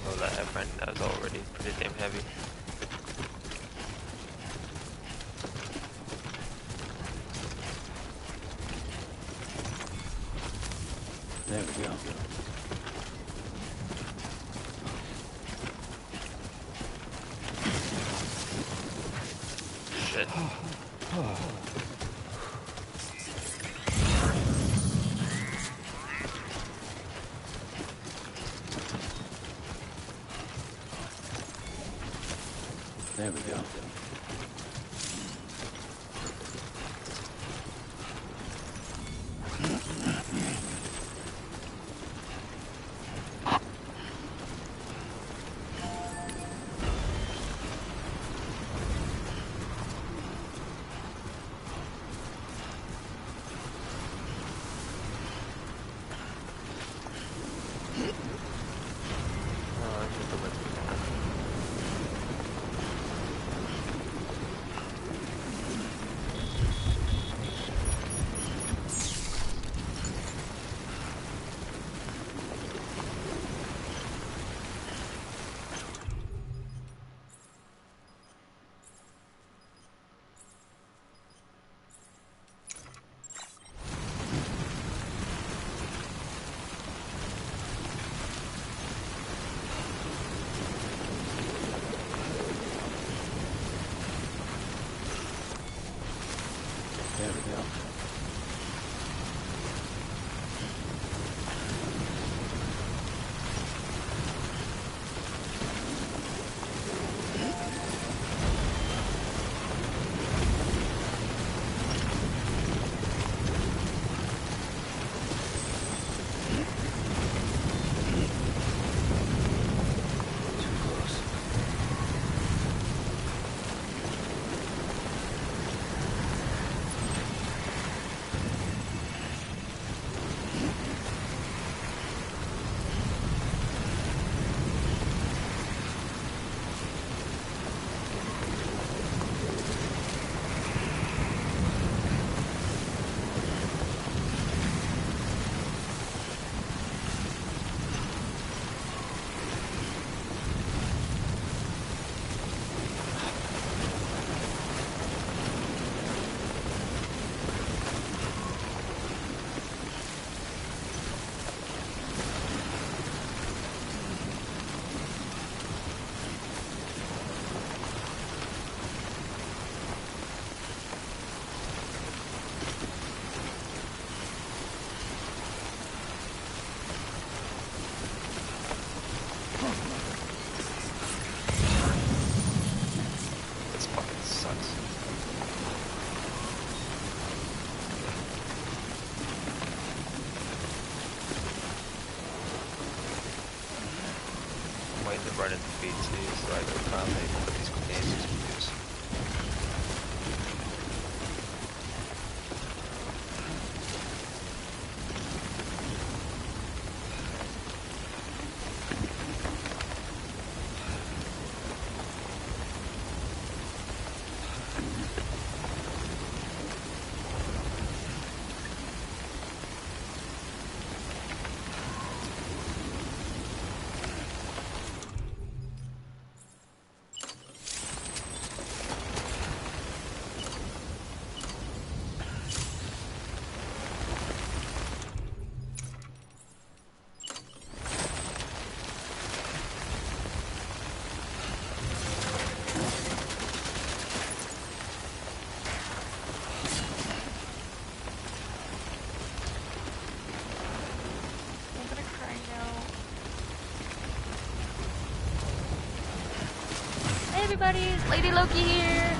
Although that I find that was already pretty damn heavy. There we go. Shit. There we go. There we go. This fucking sucks. I'm waiting to run into BT so I can finally put these grenades to use. everybody! It's Lady Loki here!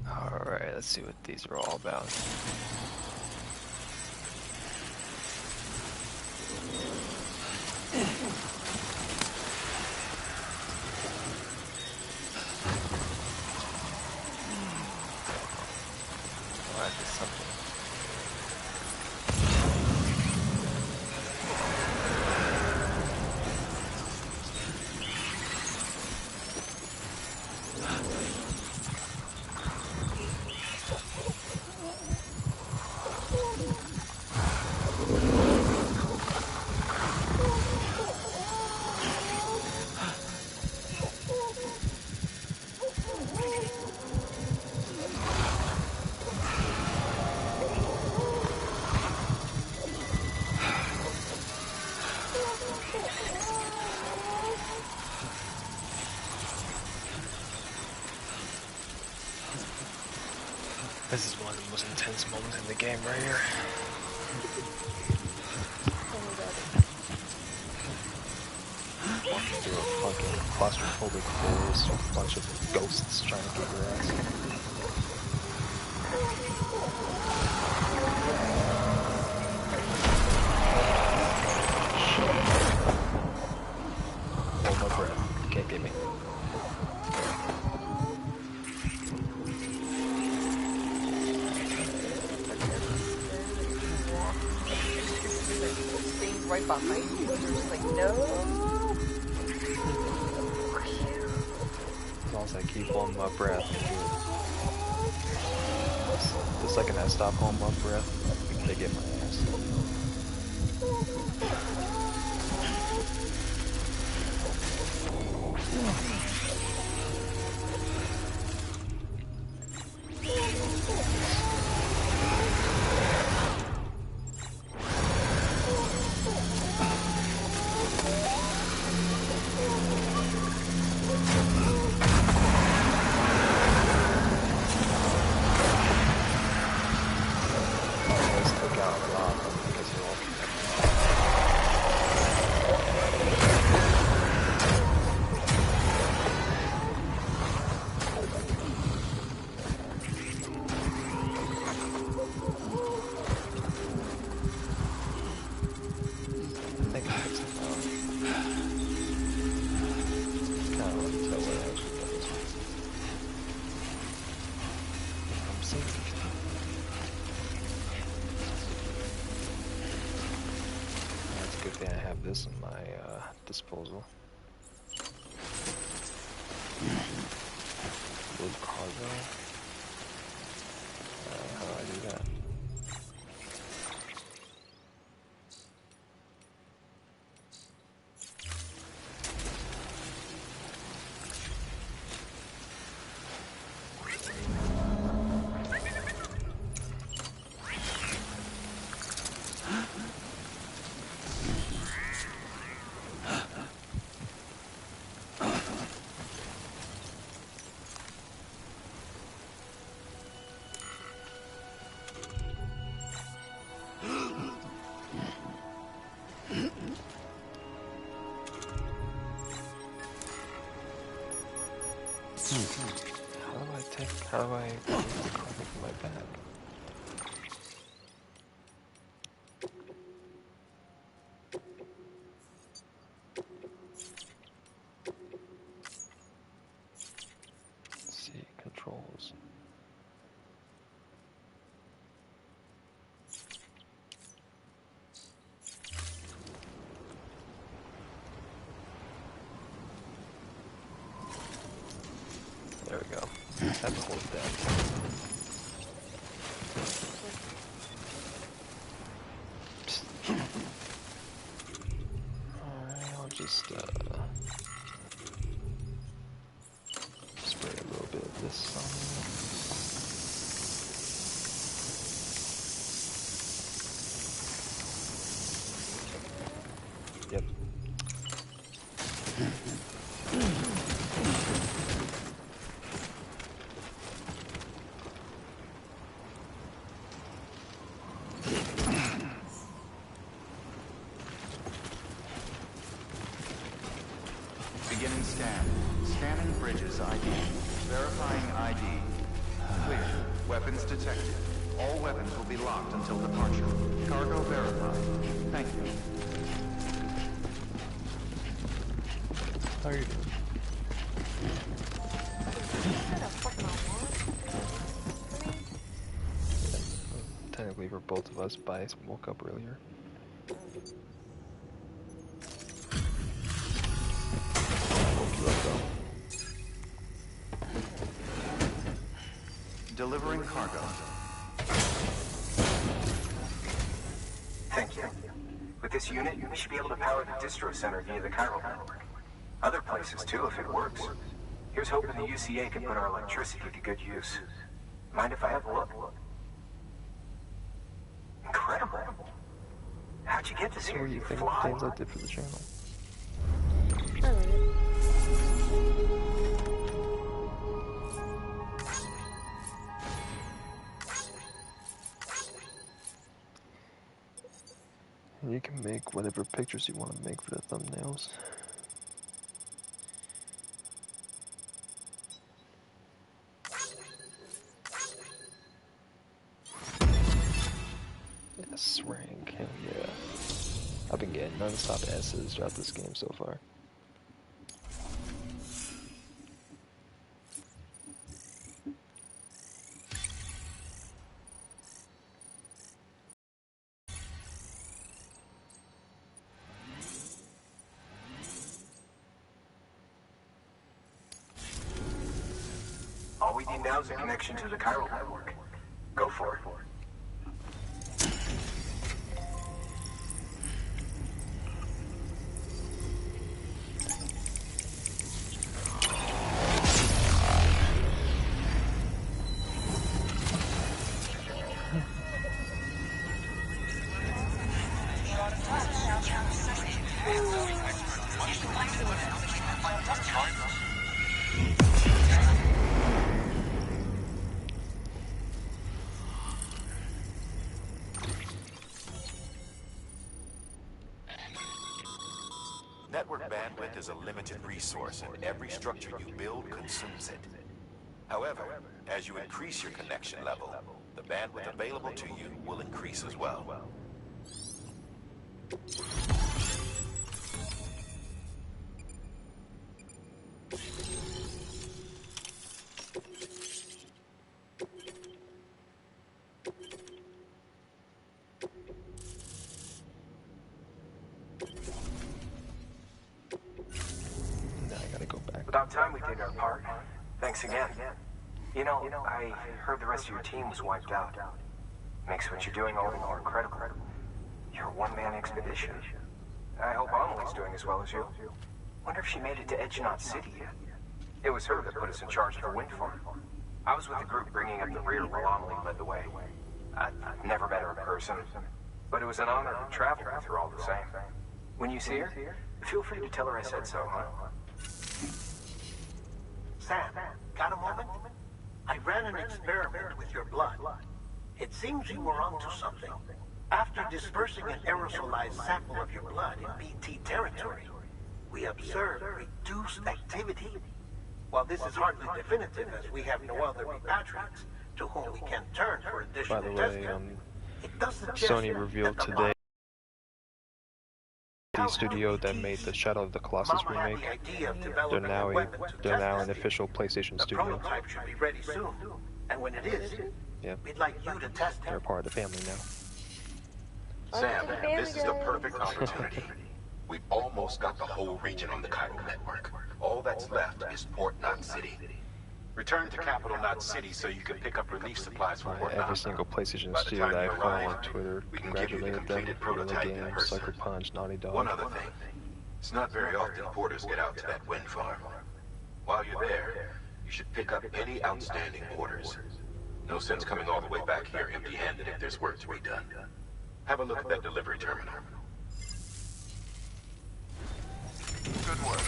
Alright, let's see what these are all about. Alright, there's something. This is one of the most intense moments in the game right here. Walking through a fucking claustrophobic forest with a bunch of ghosts trying to get your ass. Hold my breath. Can't get me. Right behind you, and you're just like, no. As long as I keep holding my breath, I'm good. The second I stop holding my breath, they get my ass. This in my disposal. Load cargo. How do I do that? How do I remove the cargo from my bag? Let's see, controls. have to hold that. Alright, I'll just spray a little bit of this on there. Yep. Beginning scan. Scanning bridges ID. Verifying ID. Clear. Weapons detected. All weapons will be locked until departure. Cargo verified. Thank you. How are you doing? Technically for both of us, Bias woke up earlier. Woke you up though. Delivering cargo. Thank you. With this unit, we should be able to power the distro center via the chiral network. Other places too, if it works. Here's hoping the UCA can put our electricity to good use. Mind if I have a look? Incredible. How'd you get this So here? what do you think Fly? things I did for the channel? And you can make whatever pictures you want to make for the thumbnails. Yes, rank, hell yeah. I've been getting non-stop S's throughout this game so far. All we need now is a connection to the chiral network. Go for it. Network bandwidth is a limited resource, and every structure you build consumes it. However, as you increase your connection level, the bandwidth available to you will increase as well. Now I gotta go back. About time we did our part. Thanks again. You know, I heard the rest of your team was wiped out. Makes what you're doing all the more incredible. You're a one-man expedition. I hope Amelie's doing as well as you. Wonder if she made it to Edgenot City yet. It was her that put us in charge of the wind farm. I was with the group bringing up the rear while Amelie led the way. I've never met her in person, but it was an honor to travel with her all the same. When you see her, feel free to tell her I said so, huh? Sam, got a moment? I ran an experiment with your blood. It seems you were onto something. After dispersing an aerosolized sample of your blood in BT territory, we observed reduced activity. While this is hardly definitive, as we have no other repatriates to whom we can turn for additional By the testing, way, it does suggest Sony revealed that the today the studio that made the Shadow of the Colossus Mama had remake. the idea of They're developing now a weapon to they're test now an this. official PlayStation The studio. prototype should be ready soon, and when it is, Yep, we'd like you to test they're it. part of the family now. Sam, this is the perfect opportunity. We've almost got the whole region on the chiral network. All that's left is Port Knot City. Return to Capital Knot City so you can pick up relief supplies for Fort Every Knox. single PlayStation By the studio time that I you follow arrive, on Twitter we can give you the congratulated them. completed Guerrilla prototype in Games, person. Sucker Punch, Naughty Dog. One other thing. It's not very often porters get out to that wind farm. While you're there, you should pick up any outstanding orders. No sense coming all the way back here empty-handed if there's work to be done. Have a look at that delivery terminal. Good work.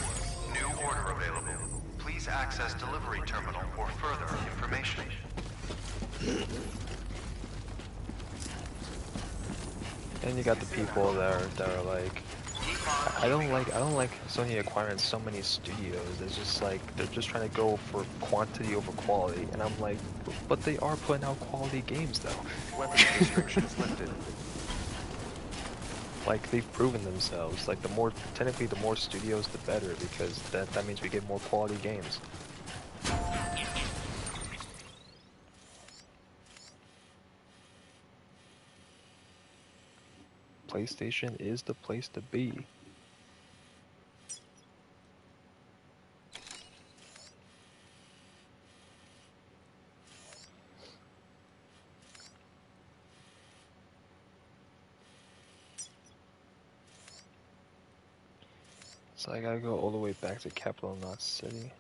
New order available. Please access delivery terminal for further information. And you got the people that are like, I don't like Sony acquiring so many studios. It's just like they're just trying to go for quantity over quality, and I'm like, but they are putting out quality games though. Weapons restrictions lifted. Like they've proven themselves. Like the more studios, the better, because that means we get more quality games. PlayStation is the place to be. So I gotta go all the way back to Capital Knot City.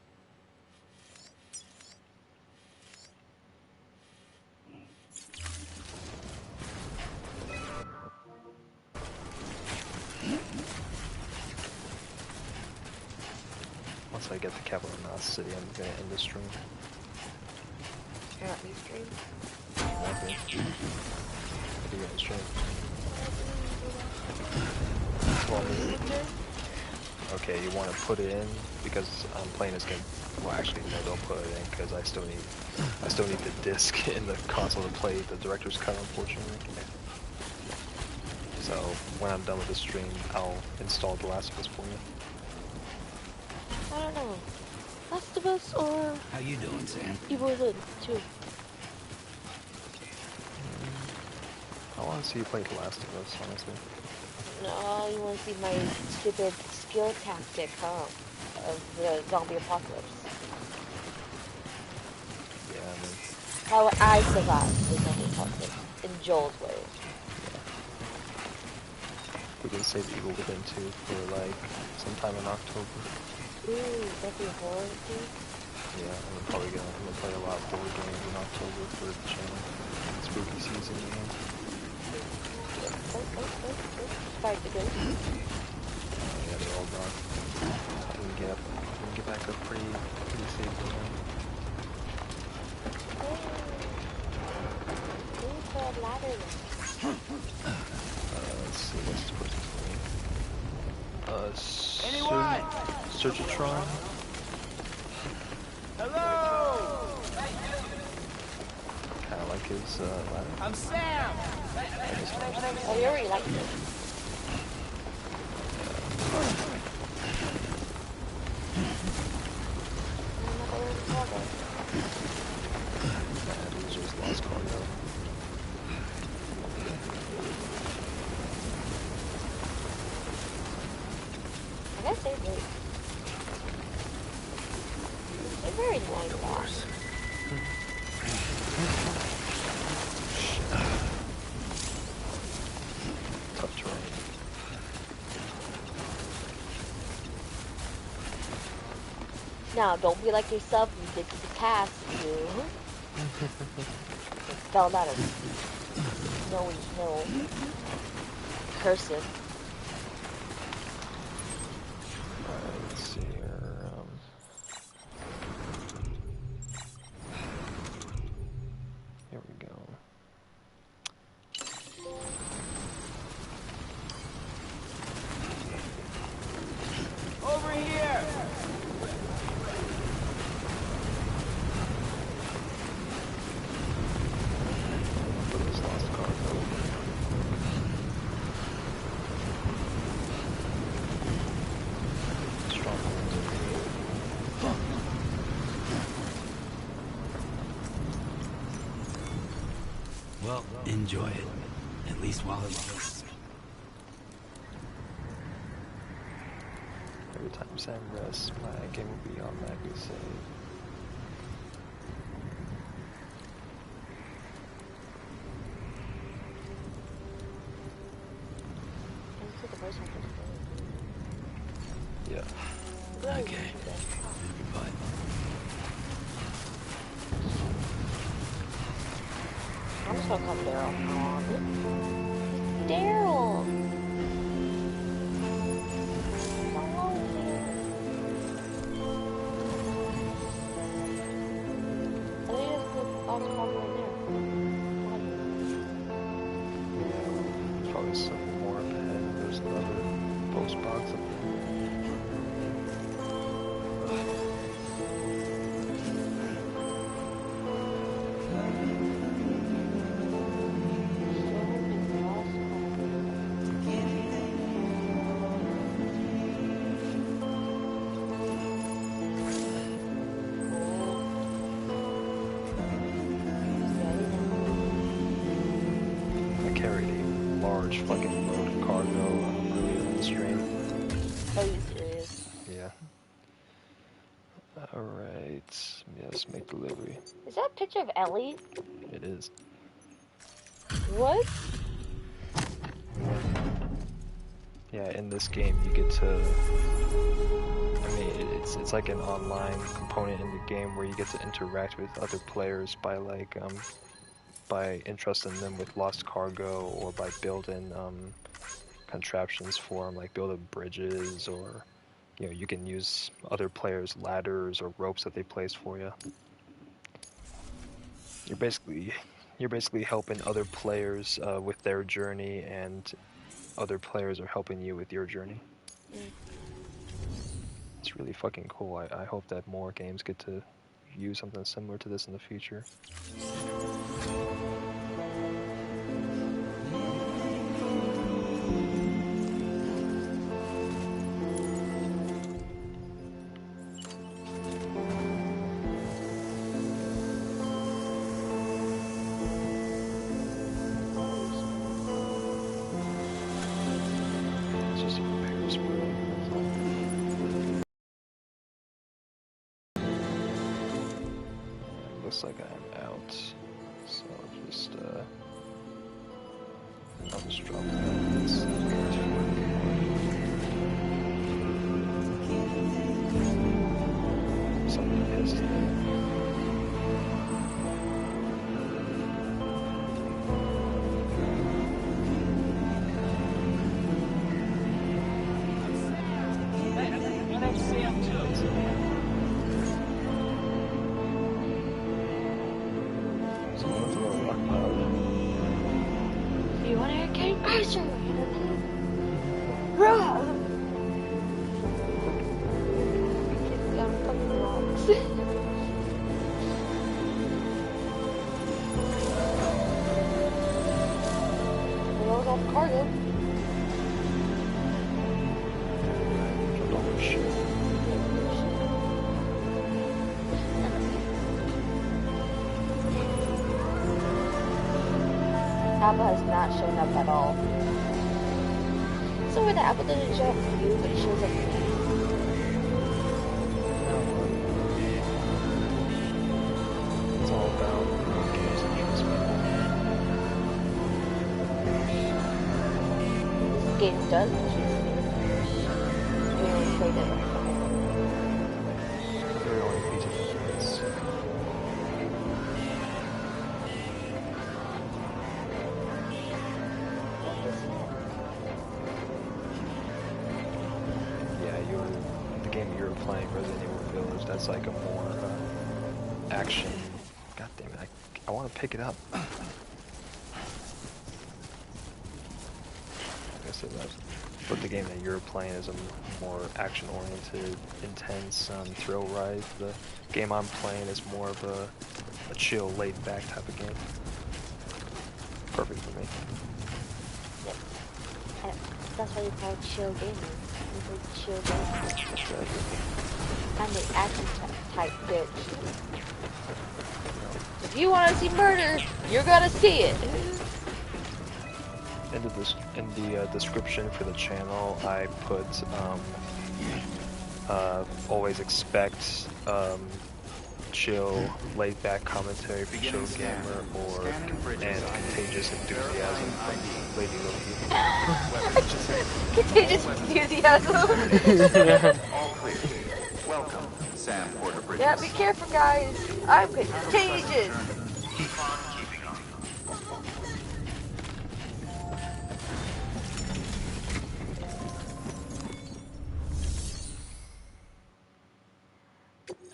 Once I get to Capital Knot City, I'm gonna end the stream. You're not the stream? Okay. What do you guys stream? Well, okay, you want to put it in because I'm playing this game. Well, actually, no, don't put it in because I still need the disc in the console to play the director's cut, unfortunately. So when I'm done with the stream, I'll install The Last of Us for you. I don't know. Last of Us or... How you doing, Sam? Evil Within 2. I want to see you play The Last of Us, honestly. No, you want to see my stupid skill tactic, huh? Of the zombie apocalypse. Yeah, I mean... How I survived the zombie apocalypse in Joel's way. We can save Evil Within 2 for like sometime in October. Ooh, that'd be a horror thing? Yeah, I'm gonna play a lot of horror games in October for the channel. Spooky season again. Fight the ghost. Yeah, they're all gone. I can get back up pretty safely now. Let's see, what's this person's name? Anyone? Surgitron? Hello! Kinda like his ladder. I'm Sam! Oh, you already liked it. He's just lost cargo. I guess they're very nice. Of course. Tough terrain. Now, don't be like yourself. You did to the cast, you. Fell out of snowy hill. Cursive. Let's see here. Here we go. Over here! For this lost cargo. Well, enjoy it. At least while it lasts. Every time Sam rests, my game will be automatically saved. Yeah. Okay. Goodbye. I'm just gonna call Daryl. Daryl! I think there's the box cargo in there. Yeah, probably some more up ahead. There's another post box up there. I carried a large fucking load of cargo earlier in the stream. Are you serious? Yeah. Alright. Yes, make delivery. Is that a picture of Ellie? It is. What? Yeah, in this game you get to... I mean, it's like an online component in the game where you get to interact with other players by like, by entrusting them with lost cargo or by building, contraptions for them, like building bridges, or, you know, you can use other players' ladders or ropes that they place for you. You're basically helping other players with their journey, and other players are helping you with your journey. It's really fucking cool. I hope that more games get to use something similar to this in the future. It's just a repair spray. Looks like I'm out, so I'll just drop this. Something pissed. You want to arcade crasher? Run! Kick down fucking rocks. Those off cargo. Oh shit. Apple has not shown up at all. So where the apple doesn't show up for you, but it shows up for me. It's all about games that interest This game does interest me. We only played it. Very only piece of this. The game you're playing, Resident Evil Village, that's like a more action. God damn it, I want to pick it up. I said that. But the game that you're playing is a more action-oriented, intense thrill ride. The game I'm playing is more of a chill, laid-back type of game. Perfect for me. Yep. That's why you call it chill gaming. It's a chill game. That's right. I'm the action type bitch. If you want to see murder, you're gonna see it. In the description for the channel, I put always expect chill, laid-back commentary for chill gamer, or and contagious contagious enthusiasm from Lady Loki. Contagious enthusiasm. All clear. Welcome, Sam Porter Bridges. Yeah, be careful, guys. I'm contagious. Keep on keeping on.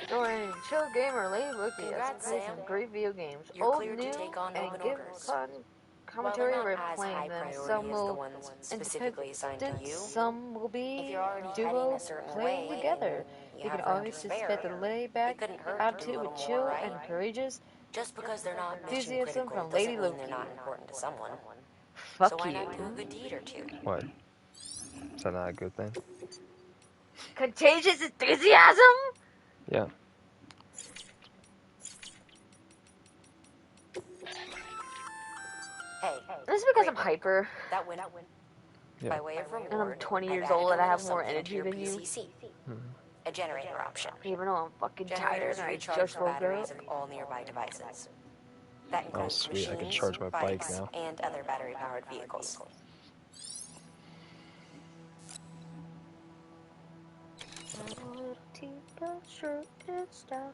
Join Chill Gamer Lady Loki as Congrats, plays Sam. some great video games, You're old, cleared new, to take on and open give orders. fun While commentary they're by not as playing high them. priority Some as the will ones specifically assigned to independent, you, some will if be you're already heading duo a certain playing way together. and you You can have room to always spare, suspect the lay it back couldn't hurt to do a attitude little with more, chill right? and courageous Just because they're not mission enthusiasm critical from doesn't Lady mean Loki. they're not important to someone. So Fuck why you. not do a good deed or two? What? Is that not a good thing? Contagious enthusiasm? Yeah. Hey, This is because I'm hyper. that win. Yeah. By way of reward, And I'm 20 years I've added old and a I have little more something to energy your than you. PCC. A generator option. Even though I'm fucking tired Generators and I recharge just the woke batteries up. of all nearby devices. That Oh, includes sweet. I can machines, charge my bike bikes, now. and other battery-powered vehicles. Shirt and style.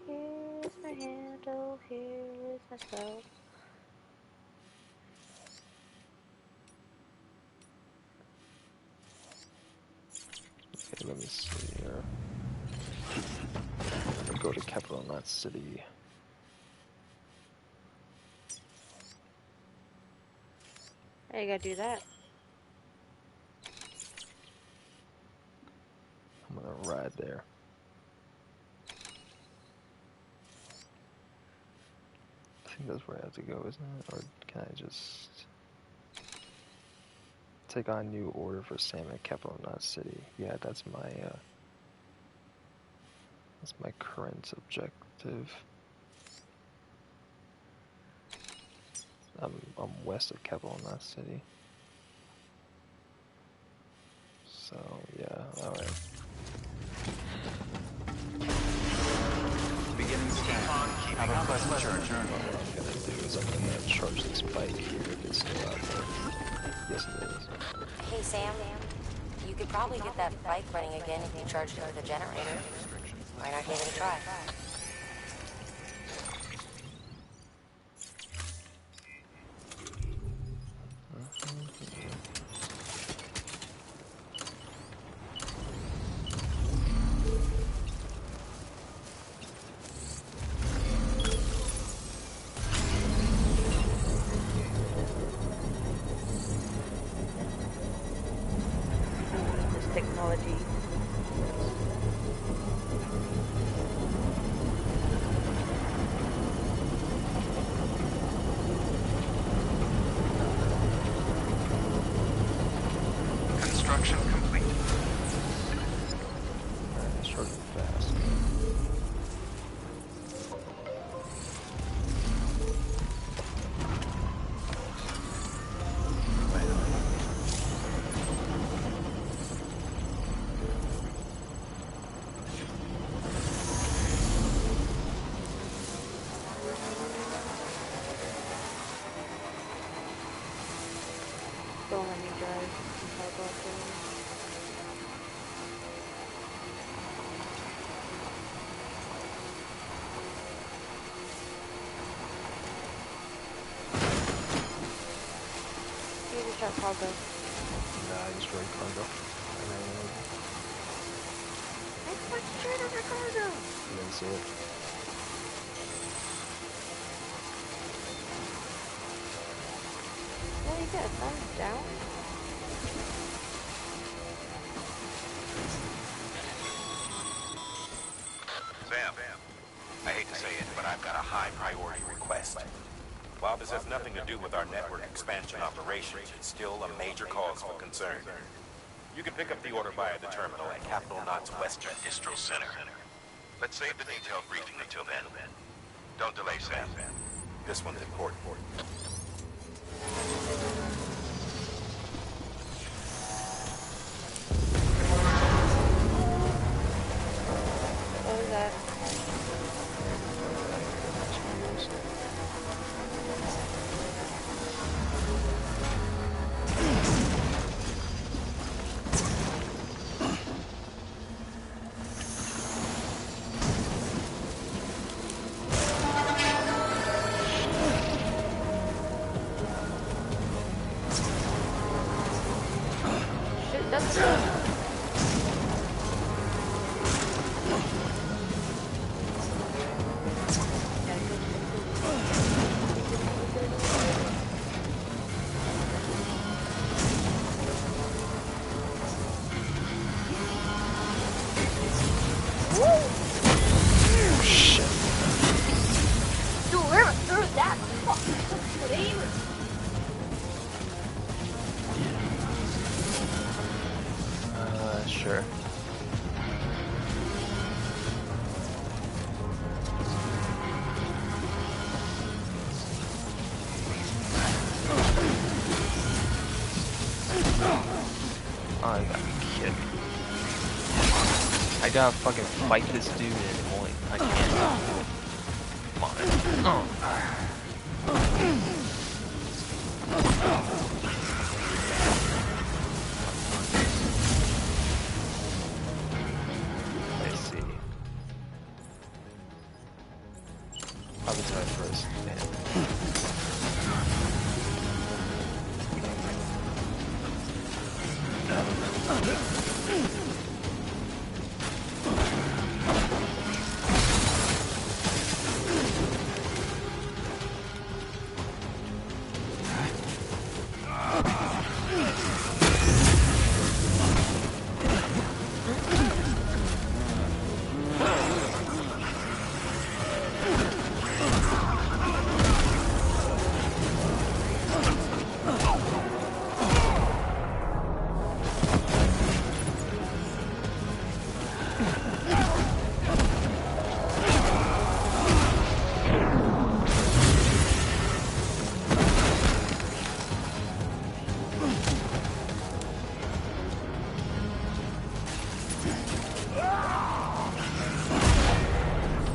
Here's my handle, here's my spell. Okay, let me see here. Let me go to Capital Knot City. Hey, you gotta do that. I'm gonna ride there. I think that's where I have to go, isn't it? Or can I just take on new order for Sam at Capital Knot City? Yeah, that's my current objective. I'm west of Capital Knot City. So yeah, alright. Beginning scan. Have a pleasant journey. What I'm gonna do is I'm gonna charge this bike here if it's still out there. Yes, it is. Hey, Sam, you could probably get that bike running again if you charged it with a generator. Why not give it a try? This technology. Construction complete. Alright, it's charging fast. Don't let me drive. I'll go up there. You just try cargo. Nah, I just run cargo. I went straight over cargo. You didn't see it. Well, you got a thumbs down. Sam, I hate to say it, but I've got a high priority request. While this has nothing to do with our network expansion operations, it's still a major cause for concern. You can pick up the order via the terminal at Capital Knot's Western Distro Center. Let's save the detailed briefing until then. Don't delay, Sam. This one's important. What was that? That's good. Shit. Dude, whoever threw that fucking flame. Sure. Oh, you gotta be kidding me. I gotta fucking fight this dude and only I can't. Come on. Oh. Let's see. Probably time first.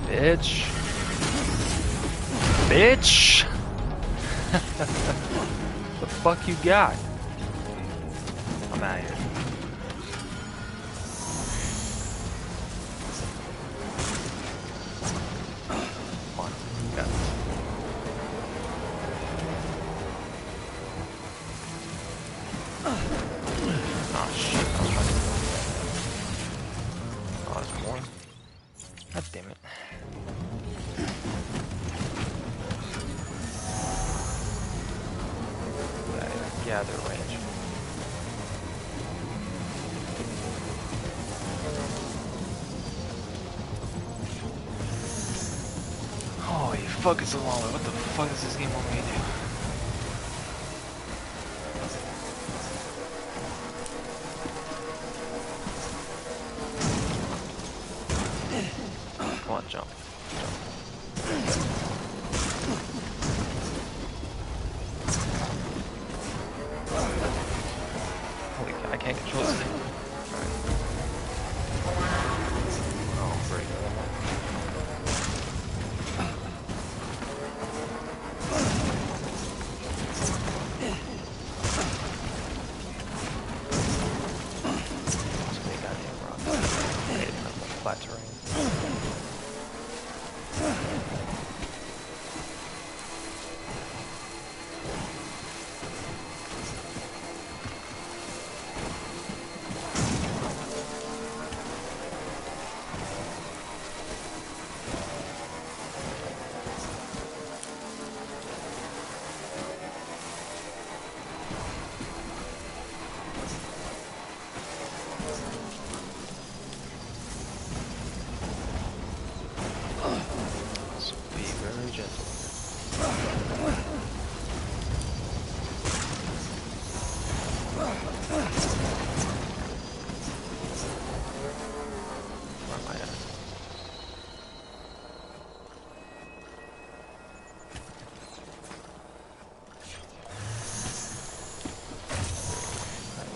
Bitch. Bitch! The fuck you got? I'm out of here. Come on, you got this. Oh shit, I was trying to... Oh, there's more? God damn it. Gather range. Holy fuck, it's a long way. What the fuck does this game want me to do? Come on, jump. Holy cow, I can't control this thing. Alright. Oh, great. So many goddamn rocks. I hate it, flat terrain.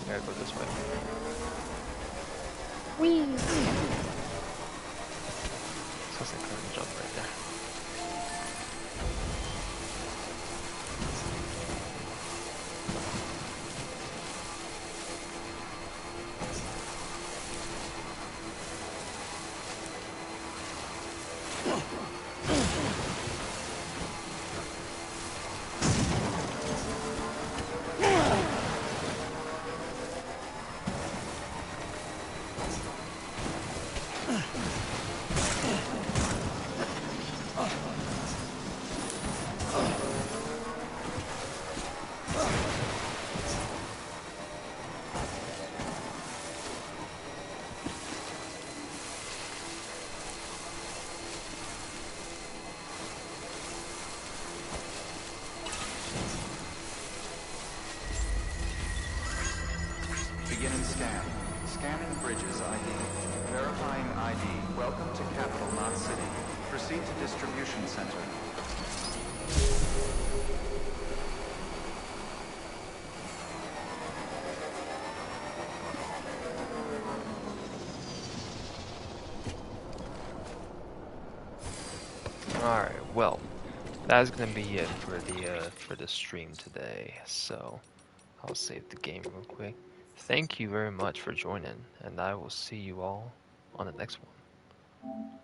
Gotta go this way. Whee! So I couldn't jump right there. Scanning Bridges ID. Verifying ID. Welcome to Capital Knot City. Proceed to Distribution Center. Alright, well, that's gonna be it for the stream today. So I'll save the game real quick. Thank you very much for joining, and I will see you all on the next one.